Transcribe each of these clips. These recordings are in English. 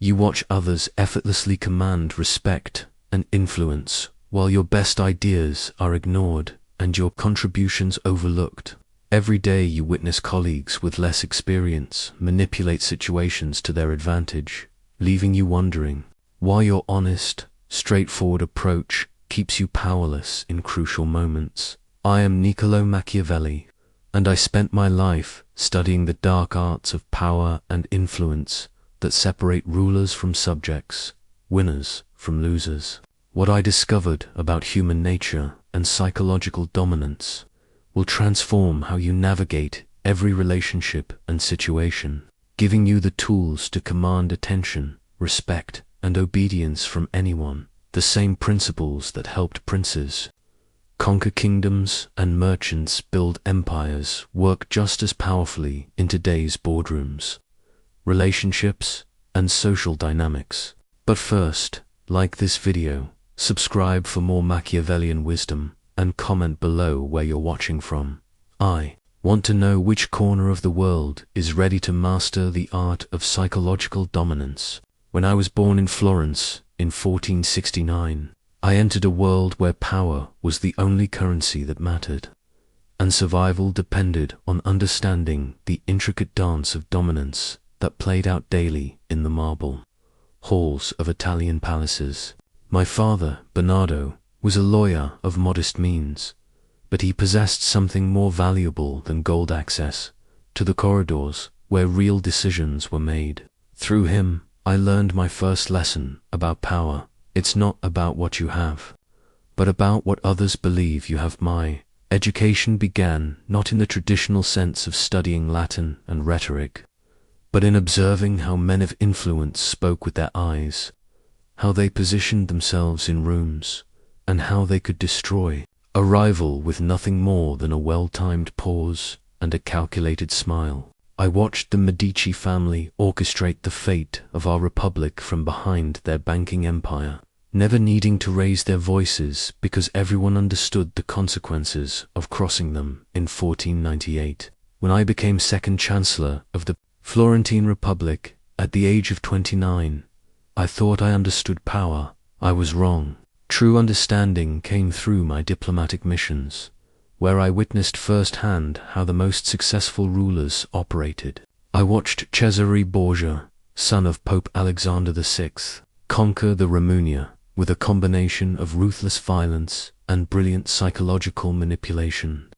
You watch others effortlessly command respect and influence, while your best ideas are ignored and your contributions overlooked. Every day you witness colleagues with less experience manipulate situations to their advantage, leaving you wondering why your honest, straightforward approach keeps you powerless in crucial moments. I am Niccolò Machiavelli, and I spent my life studying the dark arts of power and influence that separate rulers from subjects, winners from losers. What I discovered about human nature and psychological dominance will transform how you navigate every relationship and situation, giving you the tools to command attention, respect, and obedience from anyone. The same principles that helped princes conquer kingdoms and merchants build empires work just as powerfully in today's boardrooms, relationships, and social dynamics. But first, like this video, subscribe for more Machiavellian wisdom, and comment below where you're watching from. I want to know which corner of the world is ready to master the art of psychological dominance. When I was born in Florence in 1469, I entered a world where power was the only currency that mattered, and survival depended on understanding the intricate dance of dominance that played out daily in the marble halls of Italian palaces. My father, Bernardo, was a lawyer of modest means, but he possessed something more valuable than gold: access to the corridors where real decisions were made. Through him, I learned my first lesson about power. It's not about what you have, but about what others believe you have. My education began not in the traditional sense of studying Latin and rhetoric, but in observing how men of influence spoke with their eyes, how they positioned themselves in rooms, and how they could destroy a rival with nothing more than a well-timed pause and a calculated smile. I watched the Medici family orchestrate the fate of our republic from behind their banking empire, never needing to raise their voices because everyone understood the consequences of crossing them. In 1498, when I became second chancellor of the Florentine Republic at the age of 29, I thought I understood power. I was wrong. True understanding came through my diplomatic missions, where I witnessed firsthand how the most successful rulers operated. I watched Cesare Borgia, son of Pope Alexander VI, conquer the Romagna with a combination of ruthless violence and brilliant psychological manipulation.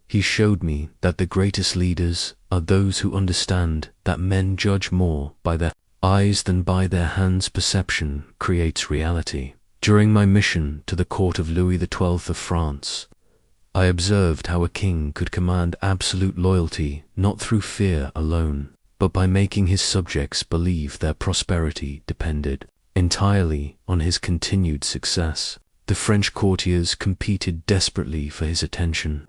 He showed me that the greatest leaders are those who understand that men judge more by their eyes than by their hands. Perception creates reality. During my mission to the court of Louis XII of France, I observed how a king could command absolute loyalty not through fear alone, but by making his subjects believe their prosperity depended entirely on his continued success. The French courtiers competed desperately for his attention,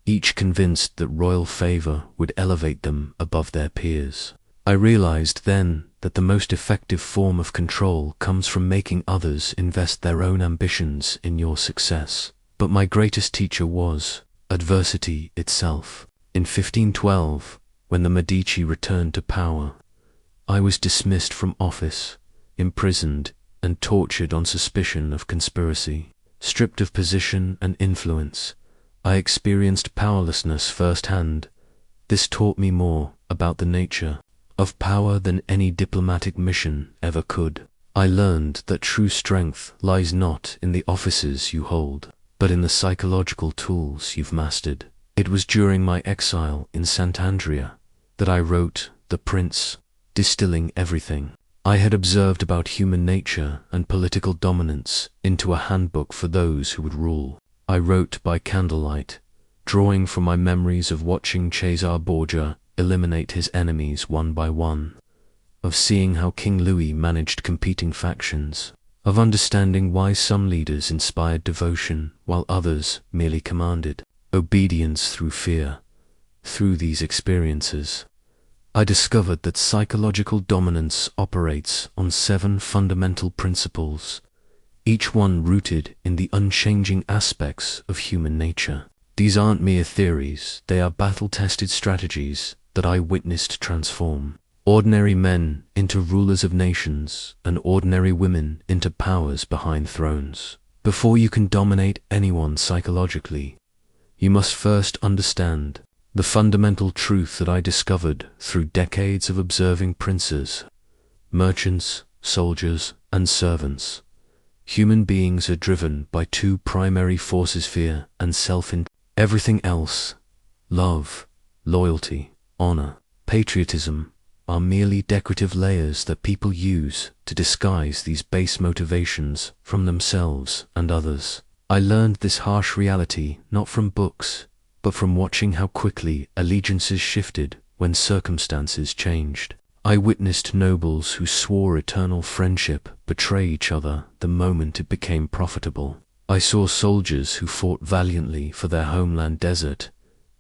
each convinced that royal favor would elevate them above their peers. I realized then that the most effective form of control comes from making others invest their own ambitions in your success. But my greatest teacher was adversity itself. In 1512, when the Medici returned to power, I was dismissed from office, imprisoned, and tortured on suspicion of conspiracy. Stripped of position and influence, I experienced powerlessness firsthand. This taught me more about the nature of power than any diplomatic mission ever could. I learned that true strength lies not in the offices you hold, but in the psychological tools you've mastered. It was during my exile in Sant'Andrea that I wrote The Prince, distilling everything I had observed about human nature and political dominance into a handbook for those who would rule. I wrote by candlelight, drawing from my memories of watching Cesare Borgia eliminate his enemies one by one, of seeing how King Louis managed competing factions, of understanding why some leaders inspired devotion while others merely commanded obedience through fear. Through these experiences, I discovered that psychological dominance operates on 7 fundamental principles, each one rooted in the unchanging aspects of human nature. These aren't mere theories, they are battle-tested strategies that I witnessed transform ordinary men into rulers of nations, and ordinary women into powers behind thrones. Before you can dominate anyone psychologically, you must first understand the fundamental truth that I discovered through decades of observing princes, merchants, soldiers, and servants. Human beings are driven by two primary forces: fear and self-interest. Everything else, love, loyalty, honor, patriotism, are merely decorative layers that people use to disguise these base motivations from themselves and others. I learned this harsh reality not from books, but from watching how quickly allegiances shifted when circumstances changed. I witnessed nobles who swore eternal friendship betray each other the moment it became profitable. I saw soldiers who fought valiantly for their homeland desert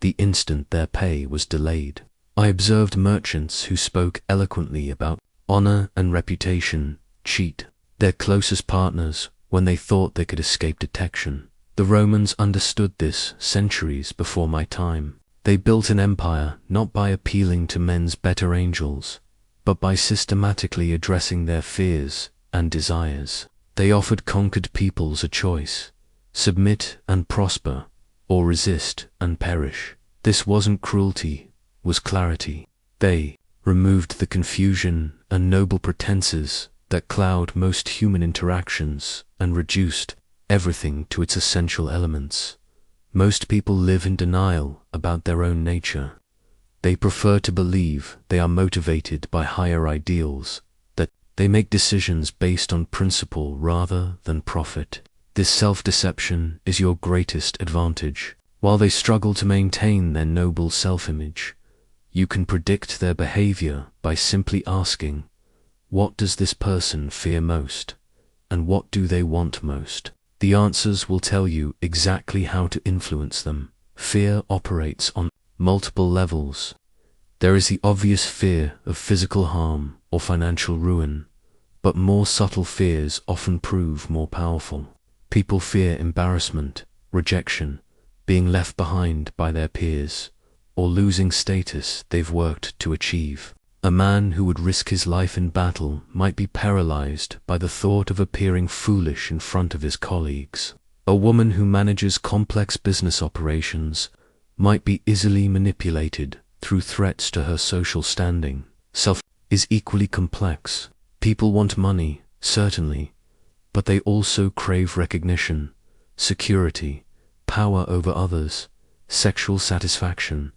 the instant their pay was delayed. I observed merchants who spoke eloquently about honor and reputation cheat their closest partners when they thought they could escape detection. The Romans understood this centuries before my time. They built an empire not by appealing to men's better angels, but by systematically addressing their fears and desires. They offered conquered peoples a choice: submit and prosper, or resist and perish. This wasn't cruelty, was clarity. They removed the confusion and noble pretenses that cloud most human interactions and reduced everything to its essential elements. Most people live in denial about their own nature. They prefer to believe they are motivated by higher ideals, that they make decisions based on principle rather than profit. This self-deception is your greatest advantage. While they struggle to maintain their noble self-image, you can predict their behavior by simply asking, what does this person fear most, and what do they want most? The answers will tell you exactly how to influence them. Fear operates on multiple levels. There is the obvious fear of physical harm or financial ruin, but more subtle fears often prove more powerful. People fear embarrassment, rejection, being left behind by their peers, or losing status they've worked to achieve. A man who would risk his life in battle might be paralyzed by the thought of appearing foolish in front of his colleagues. A woman who manages complex business operations might be easily manipulated through threats to her social standing. Self is equally complex. People want money, certainly, but they also crave recognition, security, power over others, sexual satisfaction,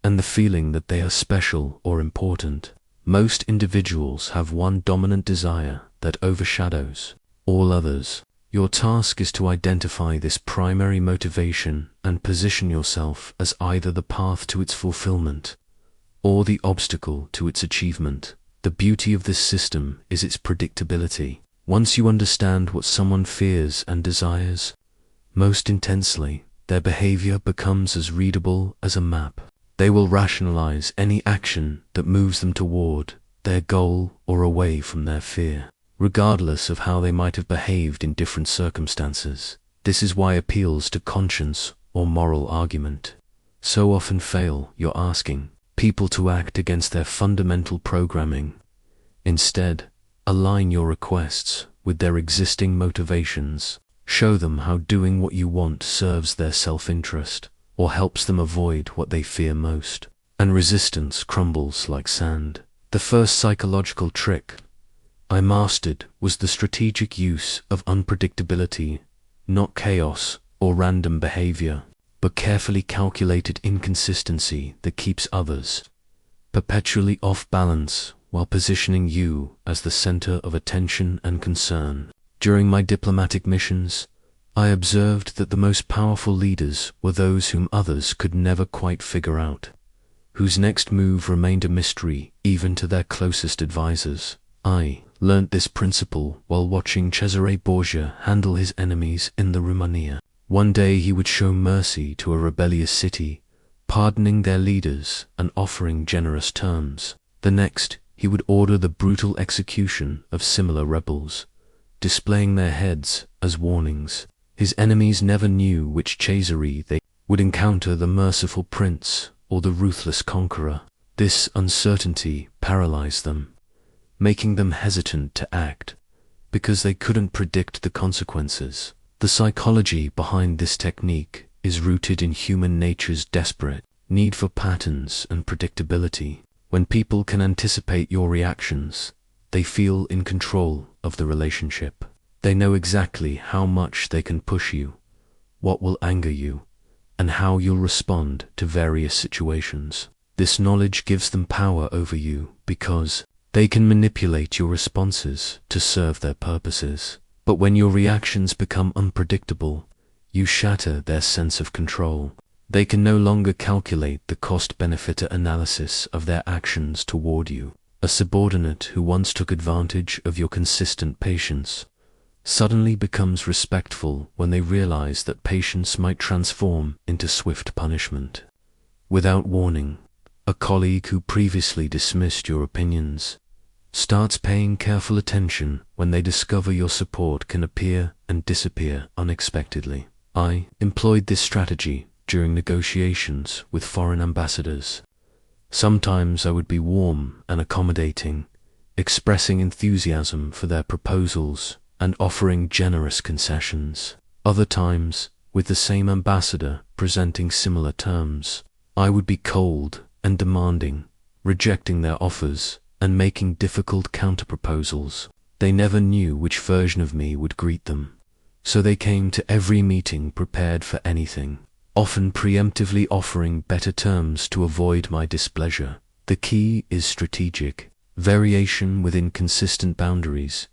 and the feeling that they are special or important. Most individuals have one dominant desire that overshadows all others. Your task is to identify this primary motivation and position yourself as either the path to its fulfillment or the obstacle to its achievement. The beauty of this system is its predictability. Once you understand what someone fears and desires most intensely, their behavior becomes as readable as a map. They will rationalize any action that moves them toward their goal or away from their fear, regardless of how they might have behaved in different circumstances. This is why appeals to conscience or moral argument so often fail. You're asking people to act against their fundamental programming. Instead, align your requests with their existing motivations. Show them how doing what you want serves their self-interest or helps them avoid what they fear most, and resistance crumbles like sand. The first psychological trick I mastered was the strategic use of unpredictability, not chaos or random behavior, but carefully calculated inconsistency that keeps others perpetually off balance while positioning you as the center of attention and concern. During my diplomatic missions, I observed that the most powerful leaders were those whom others could never quite figure out, whose next move remained a mystery even to their closest advisors. I learnt this principle while watching Cesare Borgia handle his enemies in the Romania. One day he would show mercy to a rebellious city, pardoning their leaders and offering generous terms. The next, he would order the brutal execution of similar rebels, displaying their heads as warnings. His enemies never knew which Cesare they would encounter, the merciful prince or the ruthless conqueror. This uncertainty paralyzed them, making them hesitant to act, because they couldn't predict the consequences. The psychology behind this technique is rooted in human nature's desperate need for patterns and predictability. When people can anticipate your reactions, they feel in control of the relationship. They know exactly how much they can push you, what will anger you, and how you'll respond to various situations. This knowledge gives them power over you because they can manipulate your responses to serve their purposes. But when your reactions become unpredictable, you shatter their sense of control. They can no longer calculate the cost-benefit analysis of their actions toward you. A subordinate who once took advantage of your consistent patience suddenly becomes respectful when they realize that patience might transform into swift punishment. Without warning, a colleague who previously dismissed your opinions starts paying careful attention when they discover your support can appear and disappear unexpectedly. I employed this strategy during negotiations with foreign ambassadors. Sometimes I would be warm and accommodating, expressing enthusiasm for their proposals and offering generous concessions. Other times, with the same ambassador presenting similar terms, I would be cold and demanding, rejecting their offers and making difficult counterproposals. They never knew which version of me would greet them, so they came to every meeting prepared for anything, often preemptively offering better terms to avoid my displeasure. The key is strategic variation within consistent boundaries.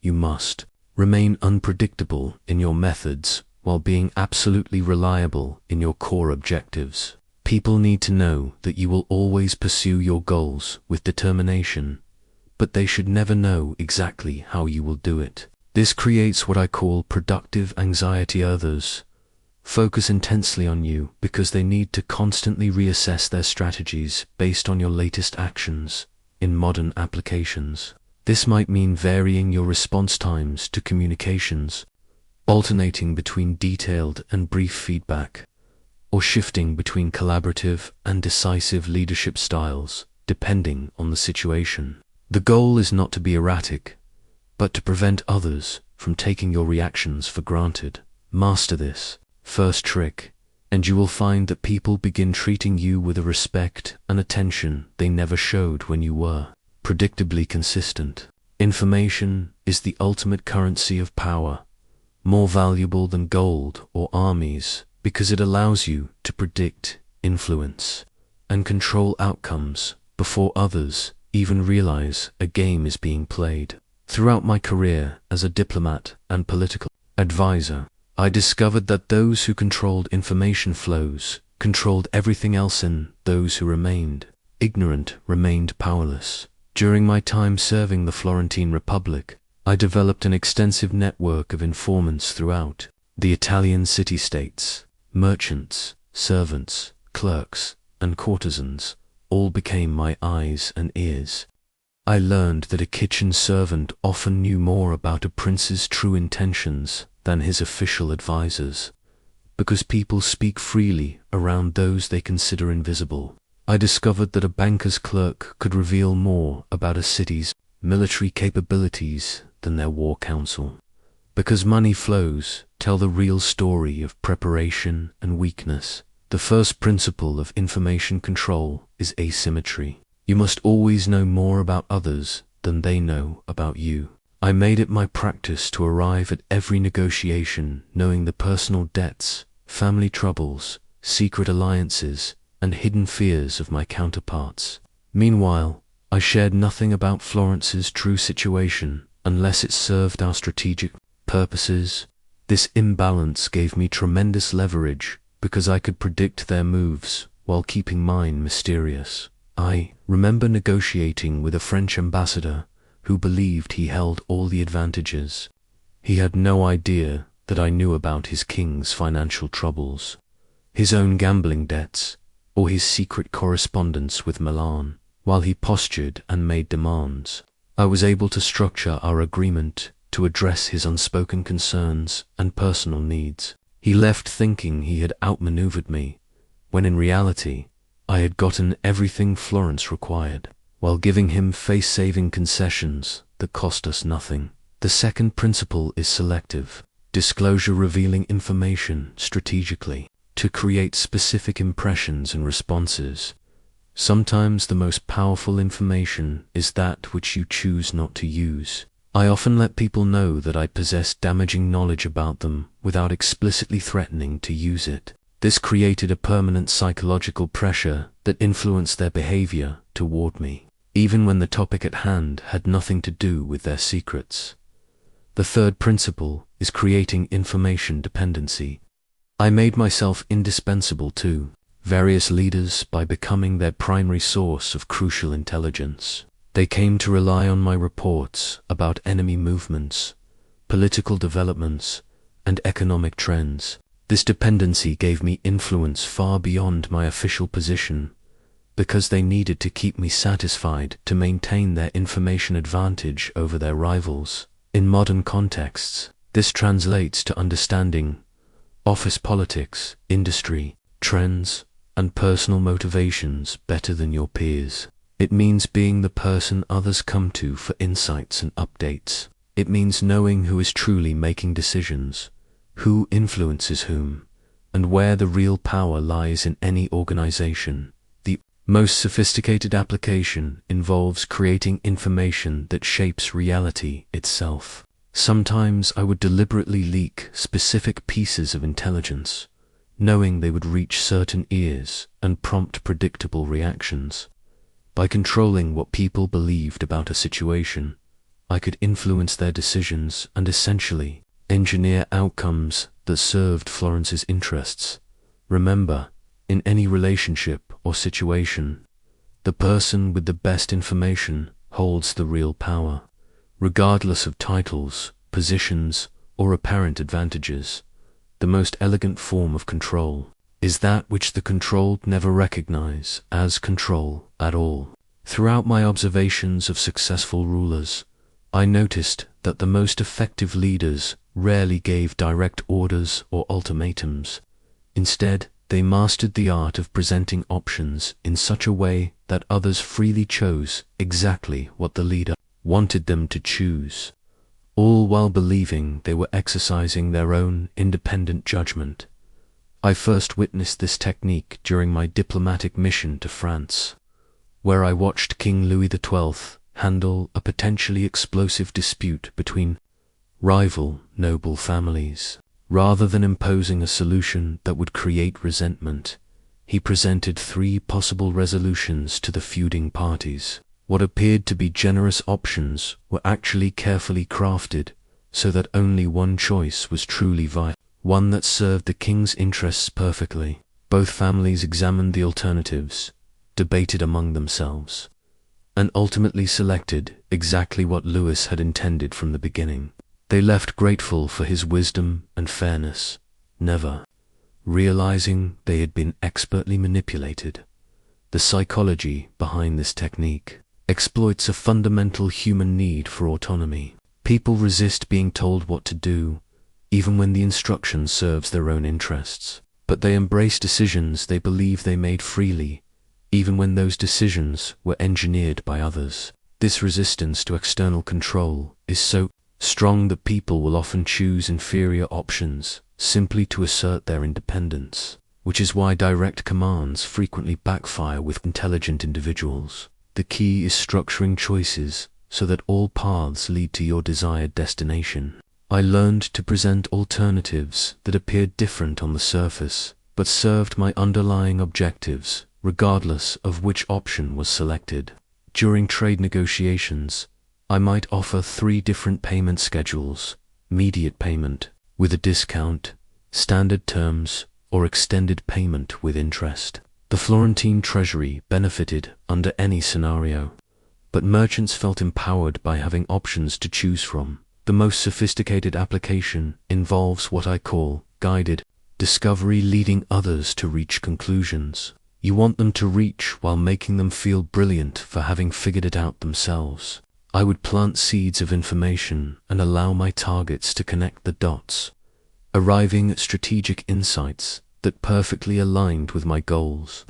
You must remain unpredictable in your methods while being absolutely reliable in your core objectives. People need to know that you will always pursue your goals with determination, but they should never know exactly how you will do it. This creates what I call productive anxiety. Others focus intensely on you because they need to constantly reassess their strategies based on your latest actions in modern applications. This might mean varying your response times to communications, alternating between detailed and brief feedback, or shifting between collaborative and decisive leadership styles, depending on the situation. The goal is not to be erratic, but to prevent others from taking your reactions for granted. Master this first trick, and you will find that people begin treating you with a respect and attention they never showed when you were predictably consistent. Information is the ultimate currency of power, more valuable than gold or armies, because it allows you to predict, influence, and control outcomes before others even realize a game is being played. Throughout my career as a diplomat and political advisor, I discovered that those who controlled information flows controlled everything else, and those who remained ignorant remained powerless. During my time serving the Florentine Republic, I developed an extensive network of informants throughout the Italian city-states. Merchants, servants, clerks, and courtesans all became my eyes and ears. I learned that a kitchen servant often knew more about a prince's true intentions than his official advisors, because people speak freely around those they consider invisible. I discovered that a banker's clerk could reveal more about a city's military capabilities than their war council, because money flows tell the real story of preparation and weakness. The first principle of information control is asymmetry. You must always know more about others than they know about you. I made it my practice to arrive at every negotiation knowing the personal debts, family troubles, secret alliances, and hidden fears of my counterparts. Meanwhile, I shared nothing about Florence's true situation unless it served our strategic purposes. This imbalance gave me tremendous leverage because I could predict their moves while keeping mine mysterious. I remember negotiating with a French ambassador who believed he held all the advantages. He had no idea that I knew about his king's financial troubles, his own gambling debts, or his secret correspondence with Milan. While he postured and made demands, I was able to structure our agreement to address his unspoken concerns and personal needs. He left thinking he had outmaneuvered me, when in reality, I had gotten everything Florence required, while giving him face-saving concessions that cost us nothing. The second principle is selective disclosure, revealing information strategically to create specific impressions and responses. Sometimes the most powerful information is that which you choose not to use. I often let people know that I possess damaging knowledge about them without explicitly threatening to use it. This created a permanent psychological pressure that influenced their behavior toward me, even when the topic at hand had nothing to do with their secrets. The third principle is creating information dependency. I made myself indispensable to various leaders by becoming their primary source of crucial intelligence. They came to rely on my reports about enemy movements, political developments, and economic trends. This dependency gave me influence far beyond my official position, because they needed to keep me satisfied to maintain their information advantage over their rivals. In modern contexts, this translates to understanding office politics, industry, trends, and personal motivations better than your peers. It means being the person others come to for insights and updates. It means knowing who is truly making decisions, who influences whom, and where the real power lies in any organization. The most sophisticated application involves creating information that shapes reality itself. Sometimes I would deliberately leak specific pieces of intelligence, knowing they would reach certain ears and prompt predictable reactions. By controlling what people believed about a situation, I could influence their decisions and essentially engineer outcomes that served Florence's interests. Remember, in any relationship or situation, the person with the best information holds the real power. Regardless of titles, positions, or apparent advantages, the most elegant form of control is that which the controlled never recognize as control at all. Throughout my observations of successful rulers, I noticed that the most effective leaders rarely gave direct orders or ultimatums. Instead, they mastered the art of presenting options in such a way that others freely chose exactly what the leader wanted them to choose, all while believing they were exercising their own independent judgment. I first witnessed this technique during my diplomatic mission to France, where I watched King Louis XII handle a potentially explosive dispute between rival noble families. Rather than imposing a solution that would create resentment, he presented 3 possible resolutions to the feuding parties. What appeared to be generous options were actually carefully crafted so that only one choice was truly viable, one that served the king's interests perfectly. Both families examined the alternatives, debated among themselves, and ultimately selected exactly what Louis had intended from the beginning. They left grateful for his wisdom and fairness, never realizing they had been expertly manipulated. The psychology behind this technique exploits a fundamental human need for autonomy. People resist being told what to do, even when the instruction serves their own interests. But they embrace decisions they believe they made freely, even when those decisions were engineered by others. This resistance to external control is so strong that people will often choose inferior options simply to assert their independence, which is why direct commands frequently backfire with intelligent individuals. The key is structuring choices so that all paths lead to your desired destination. I learned to present alternatives that appeared different on the surface, but served my underlying objectives, regardless of which option was selected. During trade negotiations, I might offer 3 different payment schedules: immediate payment, with a discount, standard terms, or extended payment with interest. The Florentine treasury benefited under any scenario, but merchants felt empowered by having options to choose from. The most sophisticated application involves what I call guided discovery, leading others to reach conclusions you want them to reach while making them feel brilliant for having figured it out themselves. I would plant seeds of information and allow my targets to connect the dots, arriving at strategic insights that perfectly aligned with my goals.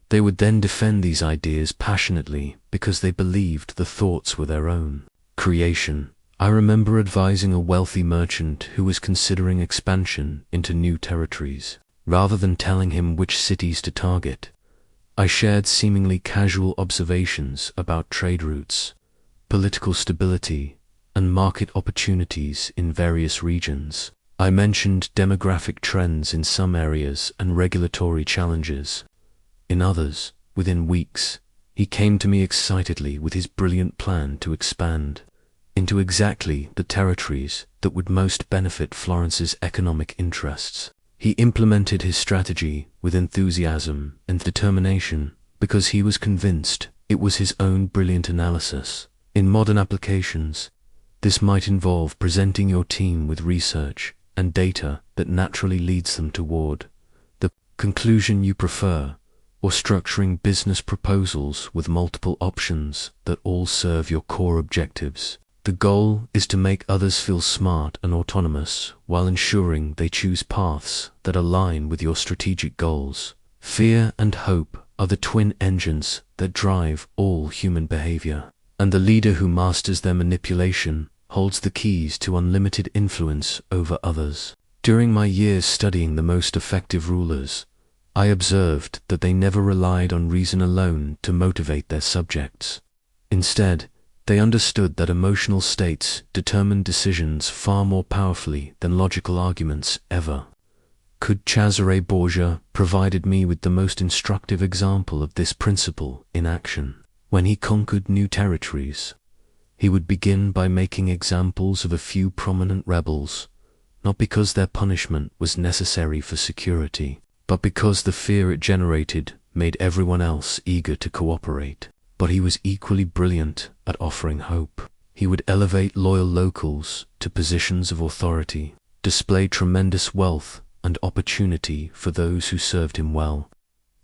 They would then defend these ideas passionately because they believed the thoughts were their own creation. I remember advising a wealthy merchant who was considering expansion into new territories. Rather than telling him which cities to target, I shared seemingly casual observations about trade routes, political stability, and market opportunities in various regions. I mentioned demographic trends in some areas and regulatory challenges. In others, within weeks, he came to me excitedly with his brilliant plan to expand into exactly the territories that would most benefit Florence's economic interests. He implemented his strategy with enthusiasm and determination because he was convinced it was his own brilliant analysis. In modern applications, this might involve presenting your team with research and data that naturally leads them toward the conclusion you prefer, or structuring business proposals with multiple options that all serve your core objectives. The goal is to make others feel smart and autonomous while ensuring they choose paths that align with your strategic goals. Fear and hope are the twin engines that drive all human behavior, and the leader who masters their manipulation holds the keys to unlimited influence over others. During my years studying the most effective rulers, I observed that they never relied on reason alone to motivate their subjects. Instead, they understood that emotional states determined decisions far more powerfully than logical arguments ever could. Cesare Borgia provided me with the most instructive example of this principle in action. When he conquered new territories, he would begin by making examples of a few prominent rebels, not because their punishment was necessary for security, but because the fear it generated made everyone else eager to cooperate. But he was equally brilliant at offering hope. He would elevate loyal locals to positions of authority, display tremendous wealth and opportunity for those who served him well,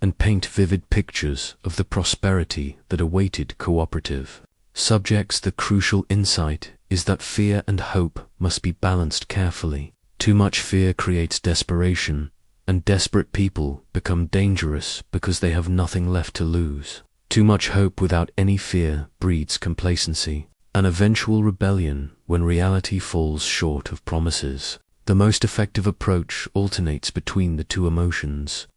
and paint vivid pictures of the prosperity that awaited cooperative subjects. The crucial insight is that fear and hope must be balanced carefully. Too much fear creates desperation, and desperate people become dangerous because they have nothing left to lose. Too much hope without any fear breeds complacency, an eventual rebellion when reality falls short of promises. The most effective approach alternates between the two emotions,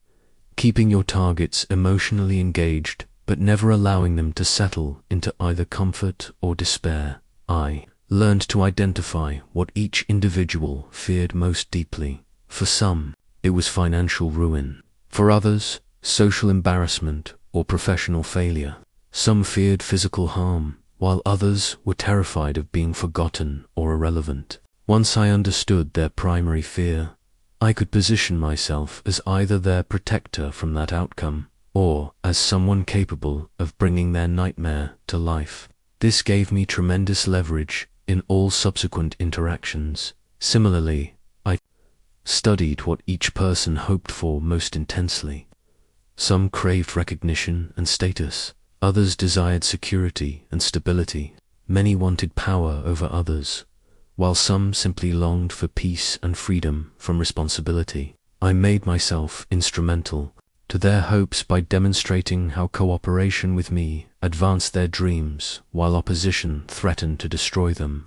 keeping your targets emotionally engaged but never allowing them to settle into either comfort or despair. I learned to identify what each individual feared most deeply. For some, it was financial ruin. For others, social embarrassment or professional failure. Some feared physical harm, while others were terrified of being forgotten or irrelevant. Once I understood their primary fear, I could position myself as either their protector from that outcome, or as someone capable of bringing their nightmare to life. This gave me tremendous leverage in all subsequent interactions. Similarly, I studied what each person hoped for most intensely. Some craved recognition and status, others desired security and stability. Many wanted power over others, while some simply longed for peace and freedom from responsibility. I made myself instrumental to their hopes by demonstrating how cooperation with me advanced their dreams while opposition threatened to destroy them.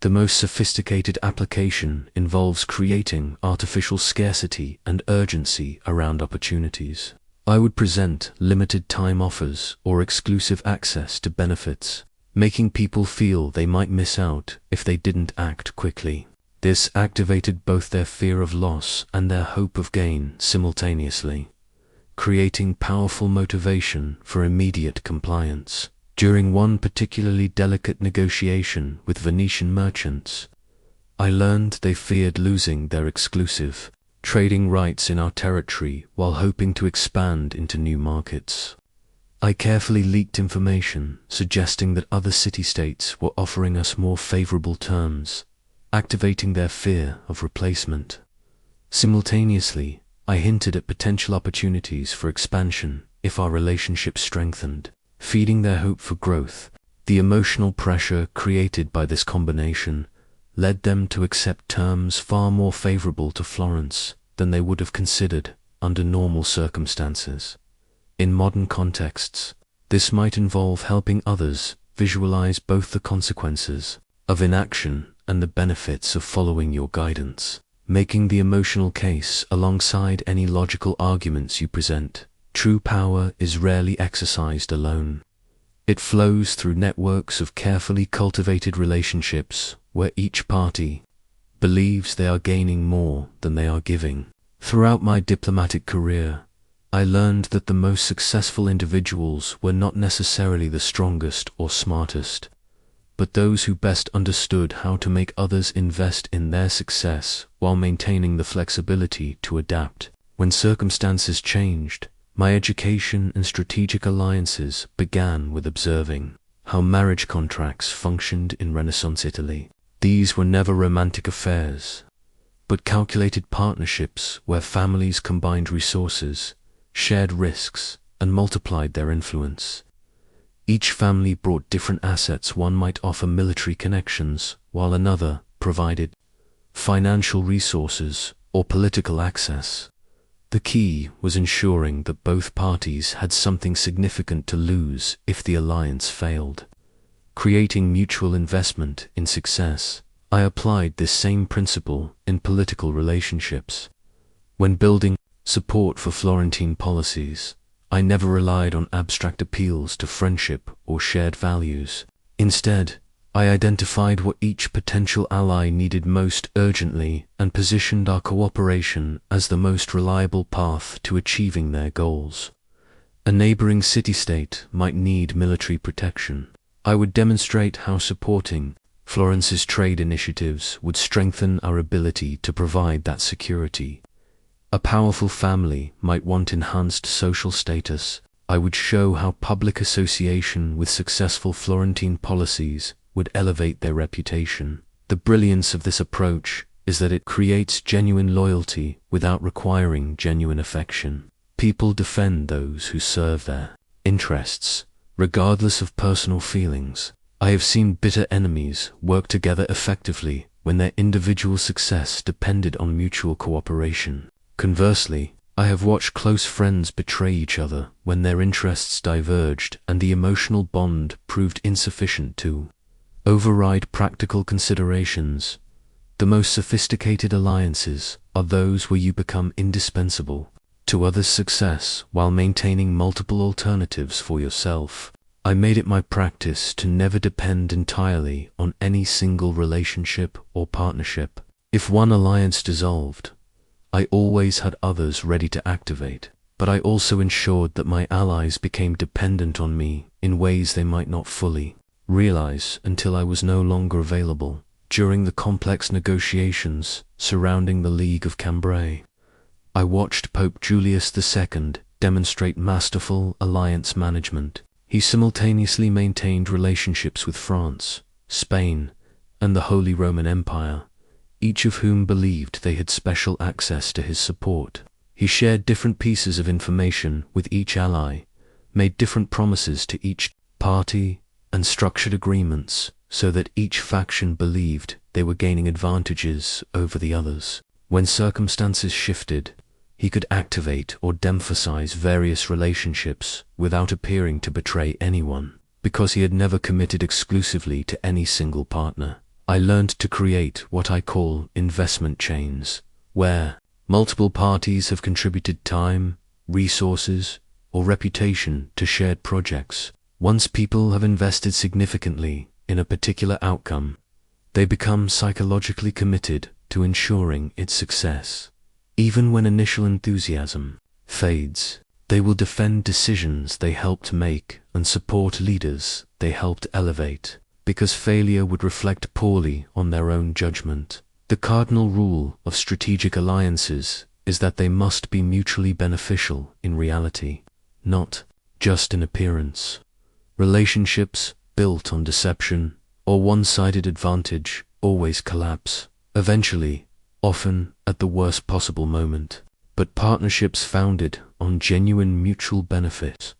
The most sophisticated application involves creating artificial scarcity and urgency around opportunities. I would present limited time offers or exclusive access to benefits, making people feel they might miss out if they didn't act quickly. This activated both their fear of loss and their hope of gain simultaneously, creating powerful motivation for immediate compliance. During one particularly delicate negotiation with Venetian merchants, I learned they feared losing their exclusive trading rights in our territory while hoping to expand into new markets. I carefully leaked information suggesting that other city-states were offering us more favorable terms, activating their fear of replacement. Simultaneously, I hinted at potential opportunities for expansion if our relationship strengthened, feeding their hope for growth. The emotional pressure created by this combination led them to accept terms far more favorable to Florence than they would have considered under normal circumstances. In modern contexts, this might involve helping others visualize both the consequences of inaction and the benefits of following your guidance, making the emotional case alongside any logical arguments you present. True power is rarely exercised alone. It flows through networks of carefully cultivated relationships where each party believes they are gaining more than they are giving. Throughout my diplomatic career, I learned that the most successful individuals were not necessarily the strongest or smartest, but those who best understood how to make others invest in their success while maintaining the flexibility to adapt. When circumstances changed, my education in strategic alliances began with observing how marriage contracts functioned in Renaissance Italy. These were never romantic affairs, but calculated partnerships where families combined resources, shared risks, and multiplied their influence. Each family brought different assets. One might offer military connections, while another provided financial resources or political access. The key was ensuring that both parties had something significant to lose if the alliance failed, creating mutual investment in success. I applied this same principle in political relationships. When building support for Florentine policies, I never relied on abstract appeals to friendship or shared values. Instead, I identified what each potential ally needed most urgently and positioned our cooperation as the most reliable path to achieving their goals. A neighboring city-state might need military protection. I would demonstrate how supporting Florence's trade initiatives would strengthen our ability to provide that security. A powerful family might want enhanced social status. I would show how public association with successful Florentine policies would elevate their reputation. The brilliance of this approach is that it creates genuine loyalty without requiring genuine affection. People defend those who serve their interests, regardless of personal feelings. I have seen bitter enemies work together effectively when their individual success depended on mutual cooperation. Conversely, I have watched close friends betray each other when their interests diverged and the emotional bond proved insufficient to override practical considerations. The most sophisticated alliances are those where you become indispensable to others' success while maintaining multiple alternatives for yourself. I made it my practice to never depend entirely on any single relationship or partnership. If one alliance dissolved, I always had others ready to activate, but I also ensured that my allies became dependent on me in ways they might not fully realize until I was no longer available. During the complex negotiations surrounding the League of Cambrai, I watched Pope Julius II demonstrate masterful alliance management. He simultaneously maintained relationships with France, Spain, and the Holy Roman Empire, each of whom believed they had special access to his support. He shared different pieces of information with each ally, made different promises to each party, and structured agreements so that each faction believed they were gaining advantages over the others. When circumstances shifted, he could activate or de-emphasize various relationships without appearing to betray anyone, because he had never committed exclusively to any single partner. I learned to create what I call investment chains, where multiple parties have contributed time, resources, or reputation to shared projects. Once people have invested significantly in a particular outcome, they become psychologically committed to ensuring its success. Even when initial enthusiasm fades, they will defend decisions they helped make and support leaders they helped elevate, because failure would reflect poorly on their own judgment. The cardinal rule of strategic alliances is that they must be mutually beneficial in reality, not just in appearance. Relationships built on deception or one-sided advantage always collapse, eventually, often at the worst possible moment. But partnerships founded on genuine mutual benefit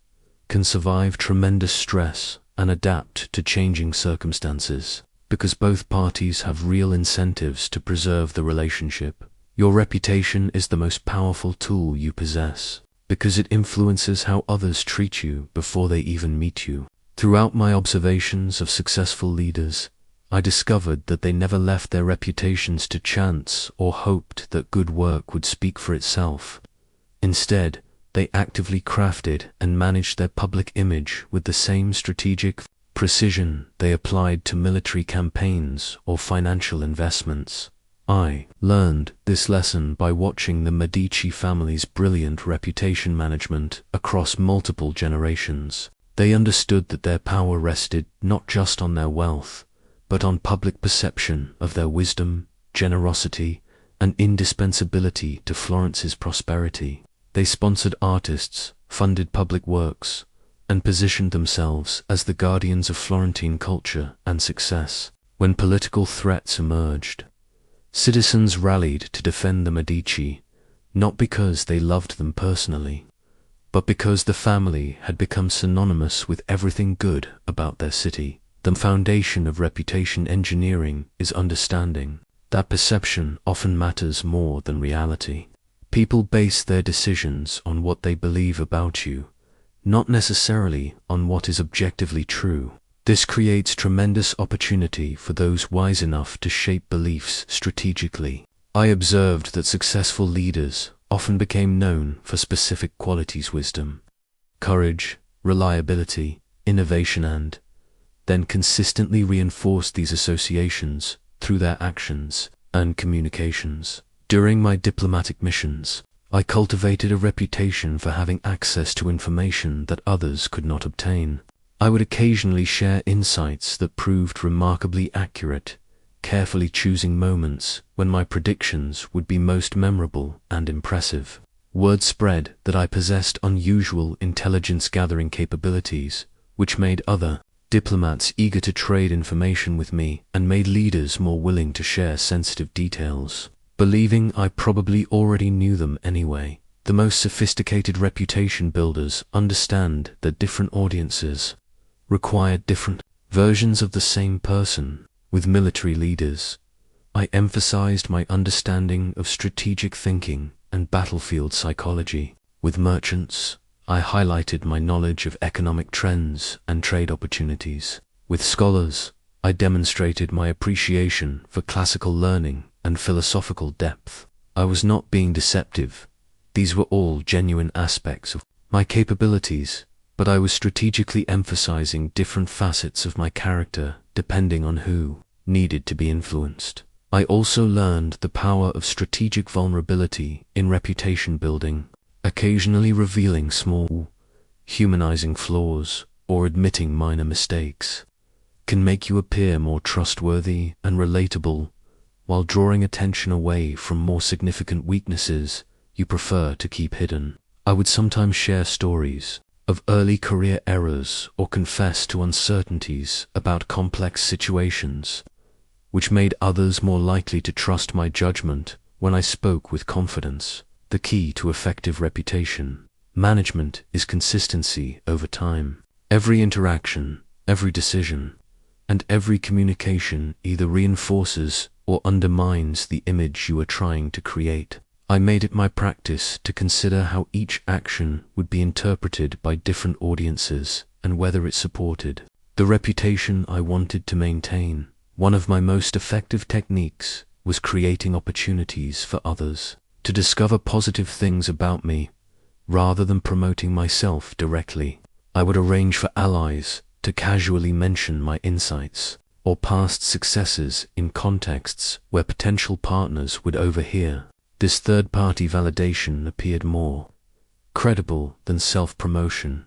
can survive tremendous stress and adapt to changing circumstances, because both parties have real incentives to preserve the relationship. Your reputation is the most powerful tool you possess, because it influences how others treat you before they even meet you. Throughout my observations of successful leaders, I discovered that they never left their reputations to chance or hoped that good work would speak for itself. Instead, they actively crafted and managed their public image with the same strategic precision they applied to military campaigns or financial investments. I learned this lesson by watching the Medici family's brilliant reputation management across multiple generations. They understood that their power rested not just on their wealth, but on public perception of their wisdom, generosity, and indispensability to Florence's prosperity. They sponsored artists, funded public works, and positioned themselves as the guardians of Florentine culture and success. When political threats emerged, citizens rallied to defend the Medici, not because they loved them personally, but because the family had become synonymous with everything good about their city. The foundation of reputation engineering is understanding that perception often matters more than reality. People base their decisions on what they believe about you, not necessarily on what is objectively true. This creates tremendous opportunity for those wise enough to shape beliefs strategically. I observed that successful leaders often became known for specific qualities: wisdom, courage, reliability, innovation, and then consistently reinforced these associations through their actions and communications. During my diplomatic missions, I cultivated a reputation for having access to information that others could not obtain. I would occasionally share insights that proved remarkably accurate, carefully choosing moments when my predictions would be most memorable and impressive. Word spread that I possessed unusual intelligence-gathering capabilities, which made other diplomats eager to trade information with me and made leaders more willing to share sensitive details. Believing I probably already knew them anyway, the most sophisticated reputation builders understand that different audiences require different versions of the same person. With military leaders, I emphasized my understanding of strategic thinking and battlefield psychology. With merchants, I highlighted my knowledge of economic trends and trade opportunities. With scholars, I demonstrated my appreciation for classical learning and philosophical depth. I was not being deceptive. These were all genuine aspects of my capabilities, but I was strategically emphasizing different facets of my character depending on who needed to be influenced. I also learned the power of strategic vulnerability in reputation building, occasionally revealing small, humanizing flaws or admitting minor mistakes can make you appear more trustworthy and relatable, while drawing attention away from more significant weaknesses you prefer to keep hidden. I would sometimes share stories of early career errors or confess to uncertainties about complex situations, which made others more likely to trust my judgment when I spoke with confidence. The key to effective reputation management is consistency over time. Every interaction, every decision, and every communication either reinforces or undermines the image you are trying to create. I made it my practice to consider how each action would be interpreted by different audiences and whether it supported the reputation I wanted to maintain. One of my most effective techniques was creating opportunities for others to discover positive things about me rather than promoting myself directly. I would arrange for allies to casually mention my insights or past successes in contexts where potential partners would overhear. This third-party validation appeared more credible than self-promotion,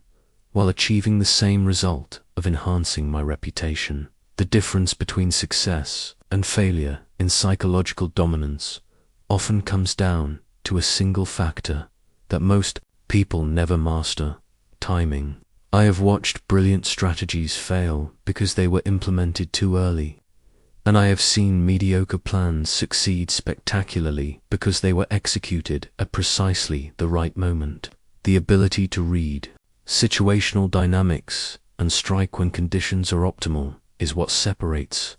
while achieving the same result of enhancing my reputation. The difference between success and failure in psychological dominance often comes down to a single factor that most people never master: timing. I have watched brilliant strategies fail because they were implemented too early, and I have seen mediocre plans succeed spectacularly because they were executed at precisely the right moment. The ability to read situational dynamics and strike when conditions are optimal is what separates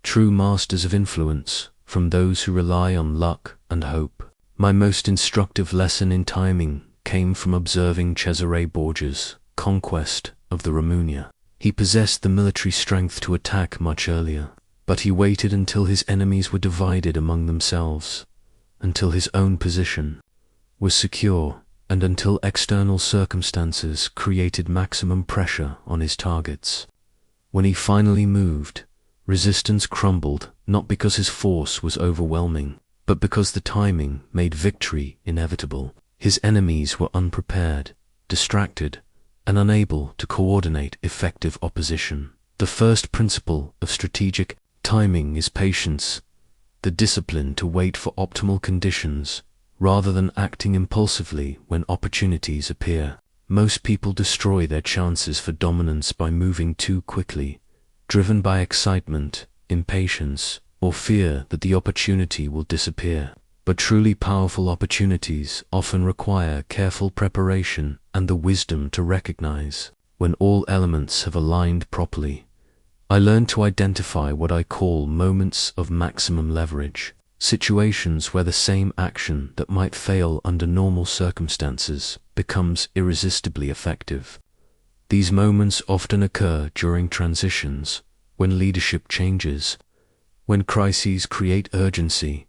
true masters of influence from those who rely on luck and hope. My most instructive lesson in timing came from observing Cesare Borgia's conquest of the Romagna. He possessed the military strength to attack much earlier, but he waited until his enemies were divided among themselves, until his own position was secure, and until external circumstances created maximum pressure on his targets. When he finally moved, resistance crumbled, not because his force was overwhelming, but because the timing made victory inevitable. His enemies were unprepared, distracted, and unable to coordinate effective opposition. The first principle of strategic timing is patience, the discipline to wait for optimal conditions rather than acting impulsively when opportunities appear. Most people destroy their chances for dominance by moving too quickly, driven by excitement, impatience, or fear that the opportunity will disappear. But truly powerful opportunities often require careful preparation and the wisdom to recognize when all elements have aligned properly. I learned to identify what I call moments of maximum leverage, situations where the same action that might fail under normal circumstances becomes irresistibly effective. These moments often occur during transitions, when leadership changes, when crises create urgency,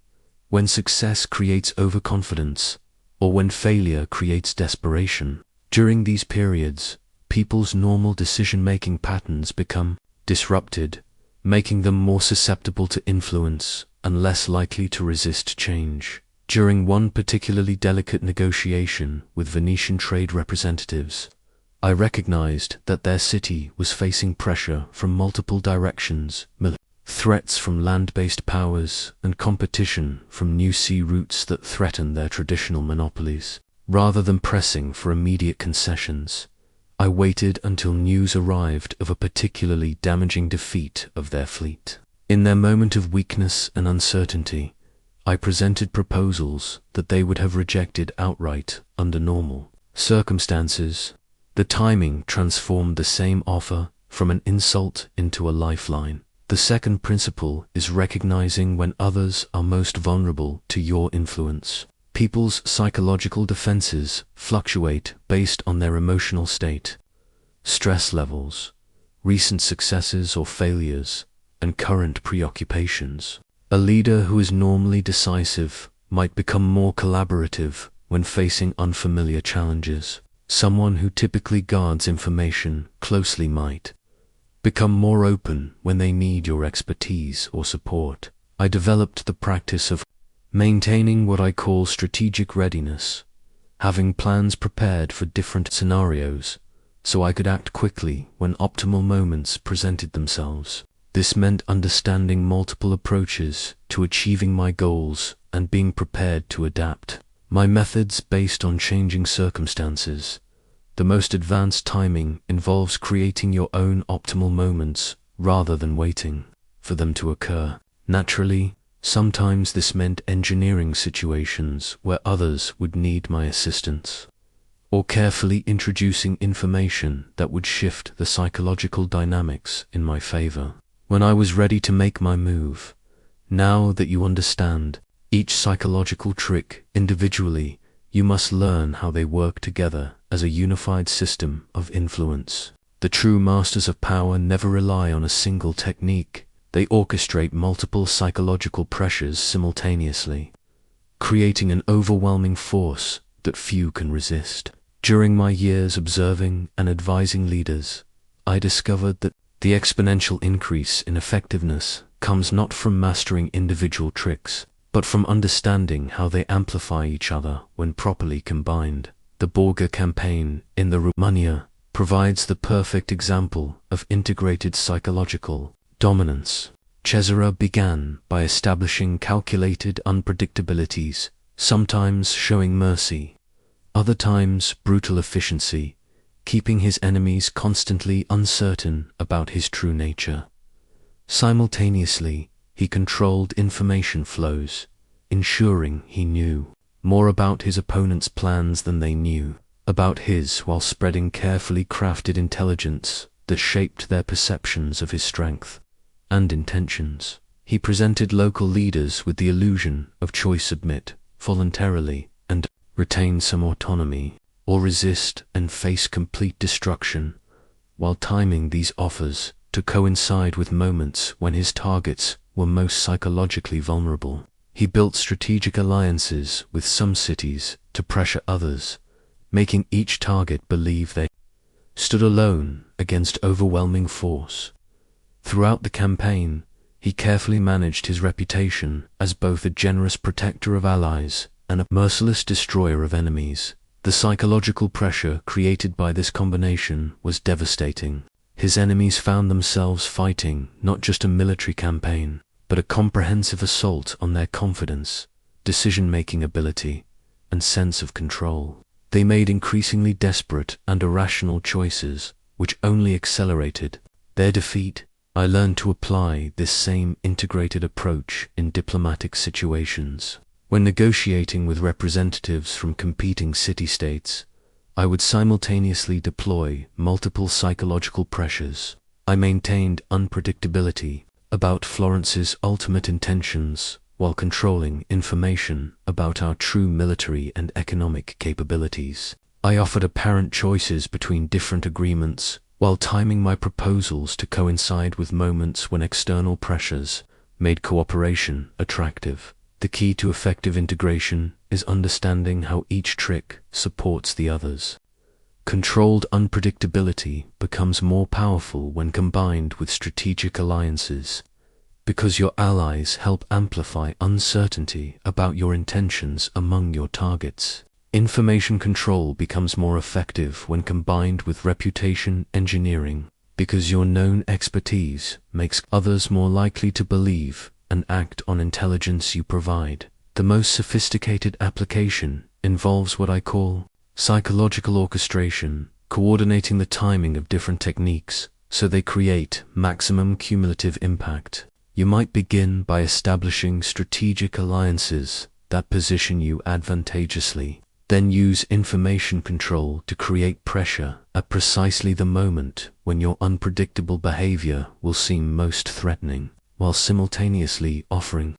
when success creates overconfidence, or when failure creates desperation. During these periods, people's normal decision-making patterns become disrupted, making them more susceptible to influence and less likely to resist change. During one particularly delicate negotiation with Venetian trade representatives, I recognized that their city was facing pressure from multiple directions, threats from land-based powers and competition from new sea routes that threaten their traditional monopolies. Rather than pressing for immediate concessions, I waited until news arrived of a particularly damaging defeat of their fleet. In their moment of weakness and uncertainty, I presented proposals that they would have rejected outright under normal circumstances. The timing transformed the same offer from an insult into a lifeline. The second principle is recognizing when others are most vulnerable to your influence. People's psychological defenses fluctuate based on their emotional state, stress levels, recent successes or failures, and current preoccupations. A leader who is normally decisive might become more collaborative when facing unfamiliar challenges. Someone who typically guards information closely might become more open when they need your expertise or support. I developed the practice of maintaining what I call strategic readiness, having plans prepared for different scenarios so I could act quickly when optimal moments presented themselves. This meant understanding multiple approaches to achieving my goals and being prepared to adapt my methods based on changing circumstances. The most advanced timing involves creating your own optimal moments rather than waiting for them to occur. Naturally, sometimes this meant engineering situations where others would need my assistance, or carefully introducing information that would shift the psychological dynamics in my favor. When I was ready to make my move, now that you understand each psychological trick individually, you must learn how they work together as a unified system of influence. The true masters of power never rely on a single technique. They orchestrate multiple psychological pressures simultaneously, creating an overwhelming force that few can resist. During my years observing and advising leaders, I discovered that the exponential increase in effectiveness comes not from mastering individual tricks, but from understanding how they amplify each other when properly combined. The Borgia campaign in the Romagna provides the perfect example of integrated psychological dominance. Cesare began by establishing calculated unpredictabilities, sometimes showing mercy, other times brutal efficiency, keeping his enemies constantly uncertain about his true nature. Simultaneously, he controlled information flows, ensuring he knew more about his opponent's plans than they knew about his, while spreading carefully crafted intelligence that shaped their perceptions of his strength and intentions. He presented local leaders with the illusion of choice: submit voluntarily and retain some autonomy. or resist and face complete destruction, while timing these offers to coincide with moments when his targets were most psychologically vulnerable. He built strategic alliances with some cities to pressure others, making each target believe they stood alone against overwhelming force. Throughout the campaign, he carefully managed his reputation as both a generous protector of allies and a merciless destroyer of enemies. The psychological pressure created by this combination was devastating. His enemies found themselves fighting not just a military campaign, but a comprehensive assault on their confidence, decision-making ability, and sense of control. They made increasingly desperate and irrational choices, which only accelerated their defeat. I learned to apply this same integrated approach in diplomatic situations. When negotiating with representatives from competing city-states, I would simultaneously deploy multiple psychological pressures. I maintained unpredictability about Florence's ultimate intentions while controlling information about our true military and economic capabilities. I offered apparent choices between different agreements while timing my proposals to coincide with moments when external pressures made cooperation attractive. The key to effective integration is understanding how each trick supports the others. Controlled unpredictability becomes more powerful when combined with strategic alliances, because your allies help amplify uncertainty about your intentions among your targets. Information control becomes more effective when combined with reputation engineering, because your known expertise makes others more likely to believe and act on intelligence you provide. The most sophisticated application involves what I call psychological orchestration, coordinating the timing of different techniques so they create maximum cumulative impact. You might begin by establishing strategic alliances that position you advantageously. Then use information control to create pressure at precisely the moment when your unpredictable behavior will seem most threatening, while simultaneously offering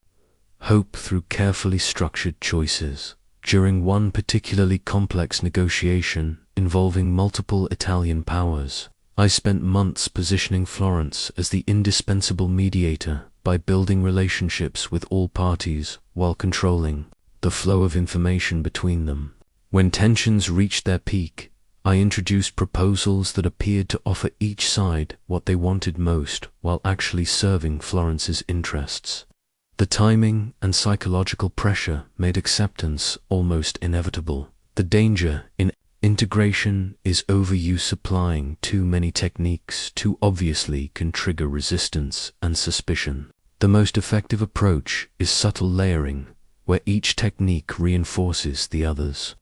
hope through carefully structured choices. During one particularly complex negotiation involving multiple Italian powers, I spent months positioning Florence as the indispensable mediator by building relationships with all parties while controlling the flow of information between them. When tensions reached their peak, I introduced proposals that appeared to offer each side what they wanted most while actually serving Florence's interests. The timing and psychological pressure made acceptance almost inevitable. The danger in integration is overuse. Applying too many techniques too obviously can trigger resistance and suspicion. The most effective approach is subtle layering, where each technique reinforces the others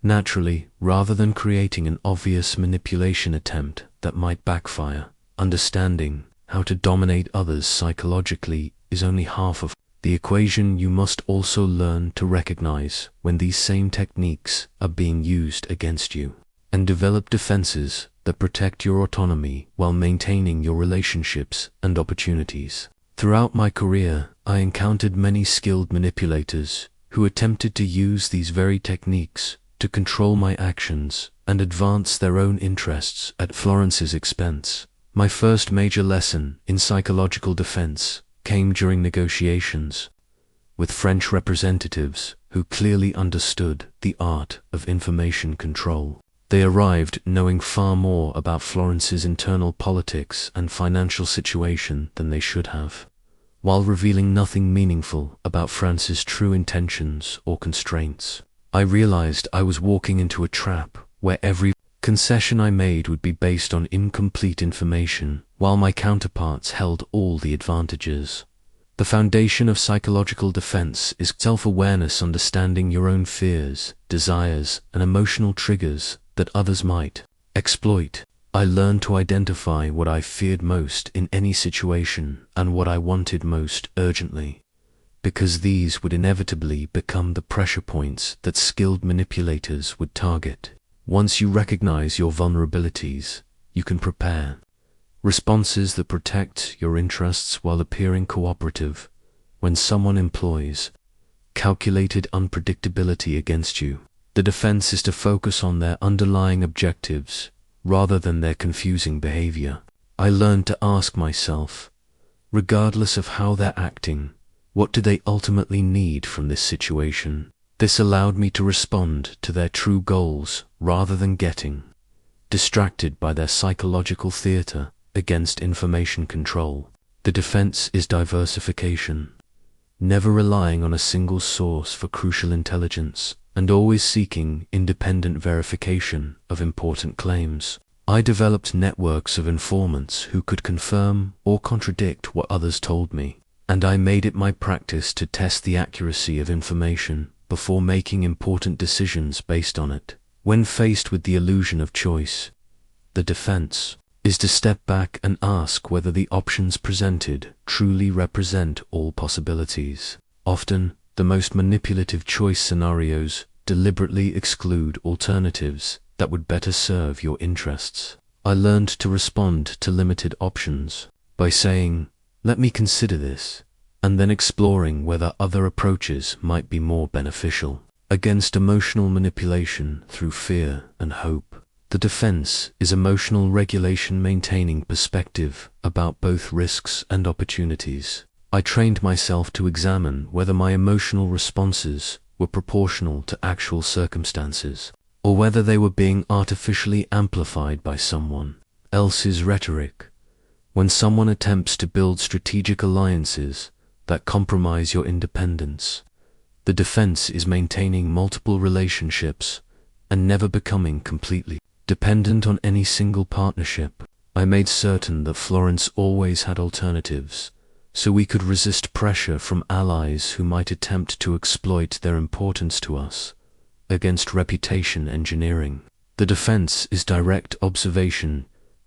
naturally, rather than creating an obvious manipulation attempt that might backfire. Understanding how to dominate others psychologically is only half of the equation. You must also learn to recognize when these same techniques are being used against you, and develop defenses that protect your autonomy while maintaining your relationships and opportunities. Throughout my career, I encountered many skilled manipulators who attempted to use these very techniques to control my actions and advance their own interests at Florence's expense. My first major lesson in psychological defense came during negotiations with French representatives who clearly understood the art of information control. They arrived knowing far more about Florence's internal politics and financial situation than they should have, while revealing nothing meaningful about France's true intentions or constraints. I realized I was walking into a trap where every concession I made would be based on incomplete information, while my counterparts held all the advantages. The foundation of psychological defense is self-awareness, understanding your own fears, desires, and emotional triggers that others might exploit. I learned to identify what I feared most in any situation and what I wanted most urgently, because these would inevitably become the pressure points that skilled manipulators would target. Once you recognize your vulnerabilities, you can prepare responses that protect your interests while appearing cooperative. When someone employs calculated unpredictability against you, The defense is to focus on their underlying objectives rather than their confusing behavior. I learned to ask myself, regardless of how they're acting, what do they ultimately need from this situation? This allowed me to respond to their true goals rather than getting distracted by their psychological theater against information control. The defense is diversification, never relying on a single source for crucial intelligence, and always seeking independent verification of important claims. I developed networks of informants who could confirm or contradict what others told me, and I made it my practice to test the accuracy of information before making important decisions based on it. When faced with the illusion of choice, the defense is to step back and ask whether the options presented truly represent all possibilities. Often, the most manipulative choice scenarios deliberately exclude alternatives that would better serve your interests. I learned to respond to limited options by saying, "Let me consider this," and then exploring whether other approaches might be more beneficial. Against emotional manipulation through fear and hope, the defense is emotional regulation, maintaining perspective about both risks and opportunities. I trained myself to examine whether my emotional responses were proportional to actual circumstances, or whether they were being artificially amplified by someone else's rhetoric. When someone attempts to build strategic alliances that compromise your independence, the defense is maintaining multiple relationships and never becoming completely dependent on any single partnership. I made certain that Florence always had alternatives, so we could resist pressure from allies who might attempt to exploit their importance to us. Against reputation engineering, the defense is direct observation,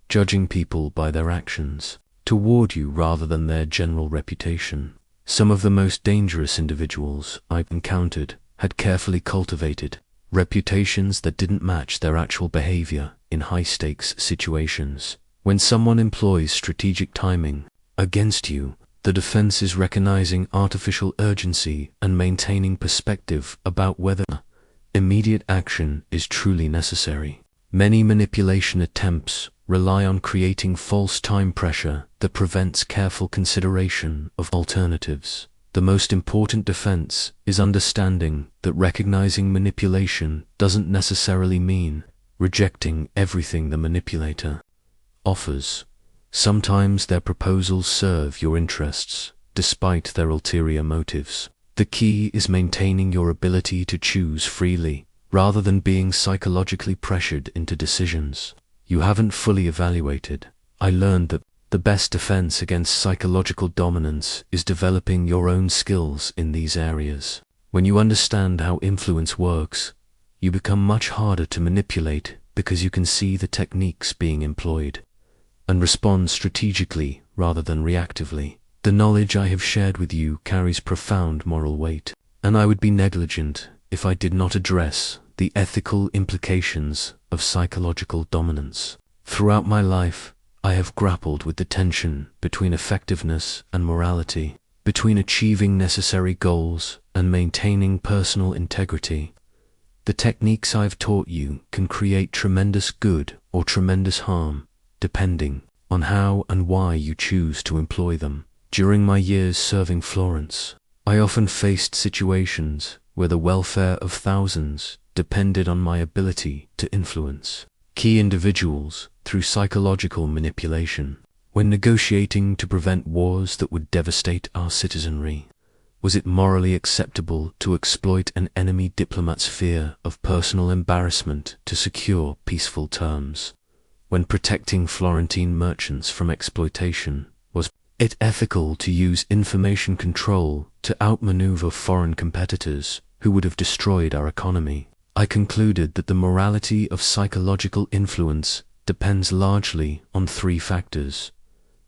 judging people by their actions toward you rather than their general reputation. Some of the most dangerous individuals I've encountered had carefully cultivated reputations that didn't match their actual behavior in high-stakes situations. When someone employs strategic timing against you, the defense is recognizing artificial urgency and maintaining perspective about whether immediate action is truly necessary. Many manipulation attempts rely on creating false time pressure that prevents careful consideration of alternatives. The most important defense is understanding that recognizing manipulation doesn't necessarily mean rejecting everything the manipulator offers. Sometimes their proposals serve your interests, despite their ulterior motives. The key is maintaining your ability to choose freely, rather than being psychologically pressured into decisions you haven't fully evaluated. I learned that the best defense against psychological dominance is developing your own skills in these areas. When you understand how influence works, you become much harder to manipulate because you can see the techniques being employed and respond strategically rather than reactively. The knowledge I have shared with you carries profound moral weight, and I would be negligent if I did not address the ethical implications of psychological dominance. Throughout my life, I have grappled with the tension between effectiveness and morality, between achieving necessary goals and maintaining personal integrity. The techniques I've taught you can create tremendous good or tremendous harm, depending on how and why you choose to employ them. During my years serving Florence, I often faced situations where the welfare of thousands depended on my ability to influence key individuals through psychological manipulation. When negotiating to prevent wars that would devastate our citizenry, was it morally acceptable to exploit an enemy diplomat's fear of personal embarrassment to secure peaceful terms? When protecting Florentine merchants from exploitation, was it ethical to use information control to outmaneuver foreign competitors who would have destroyed our economy? I concluded that the morality of psychological influence depends largely on three factors: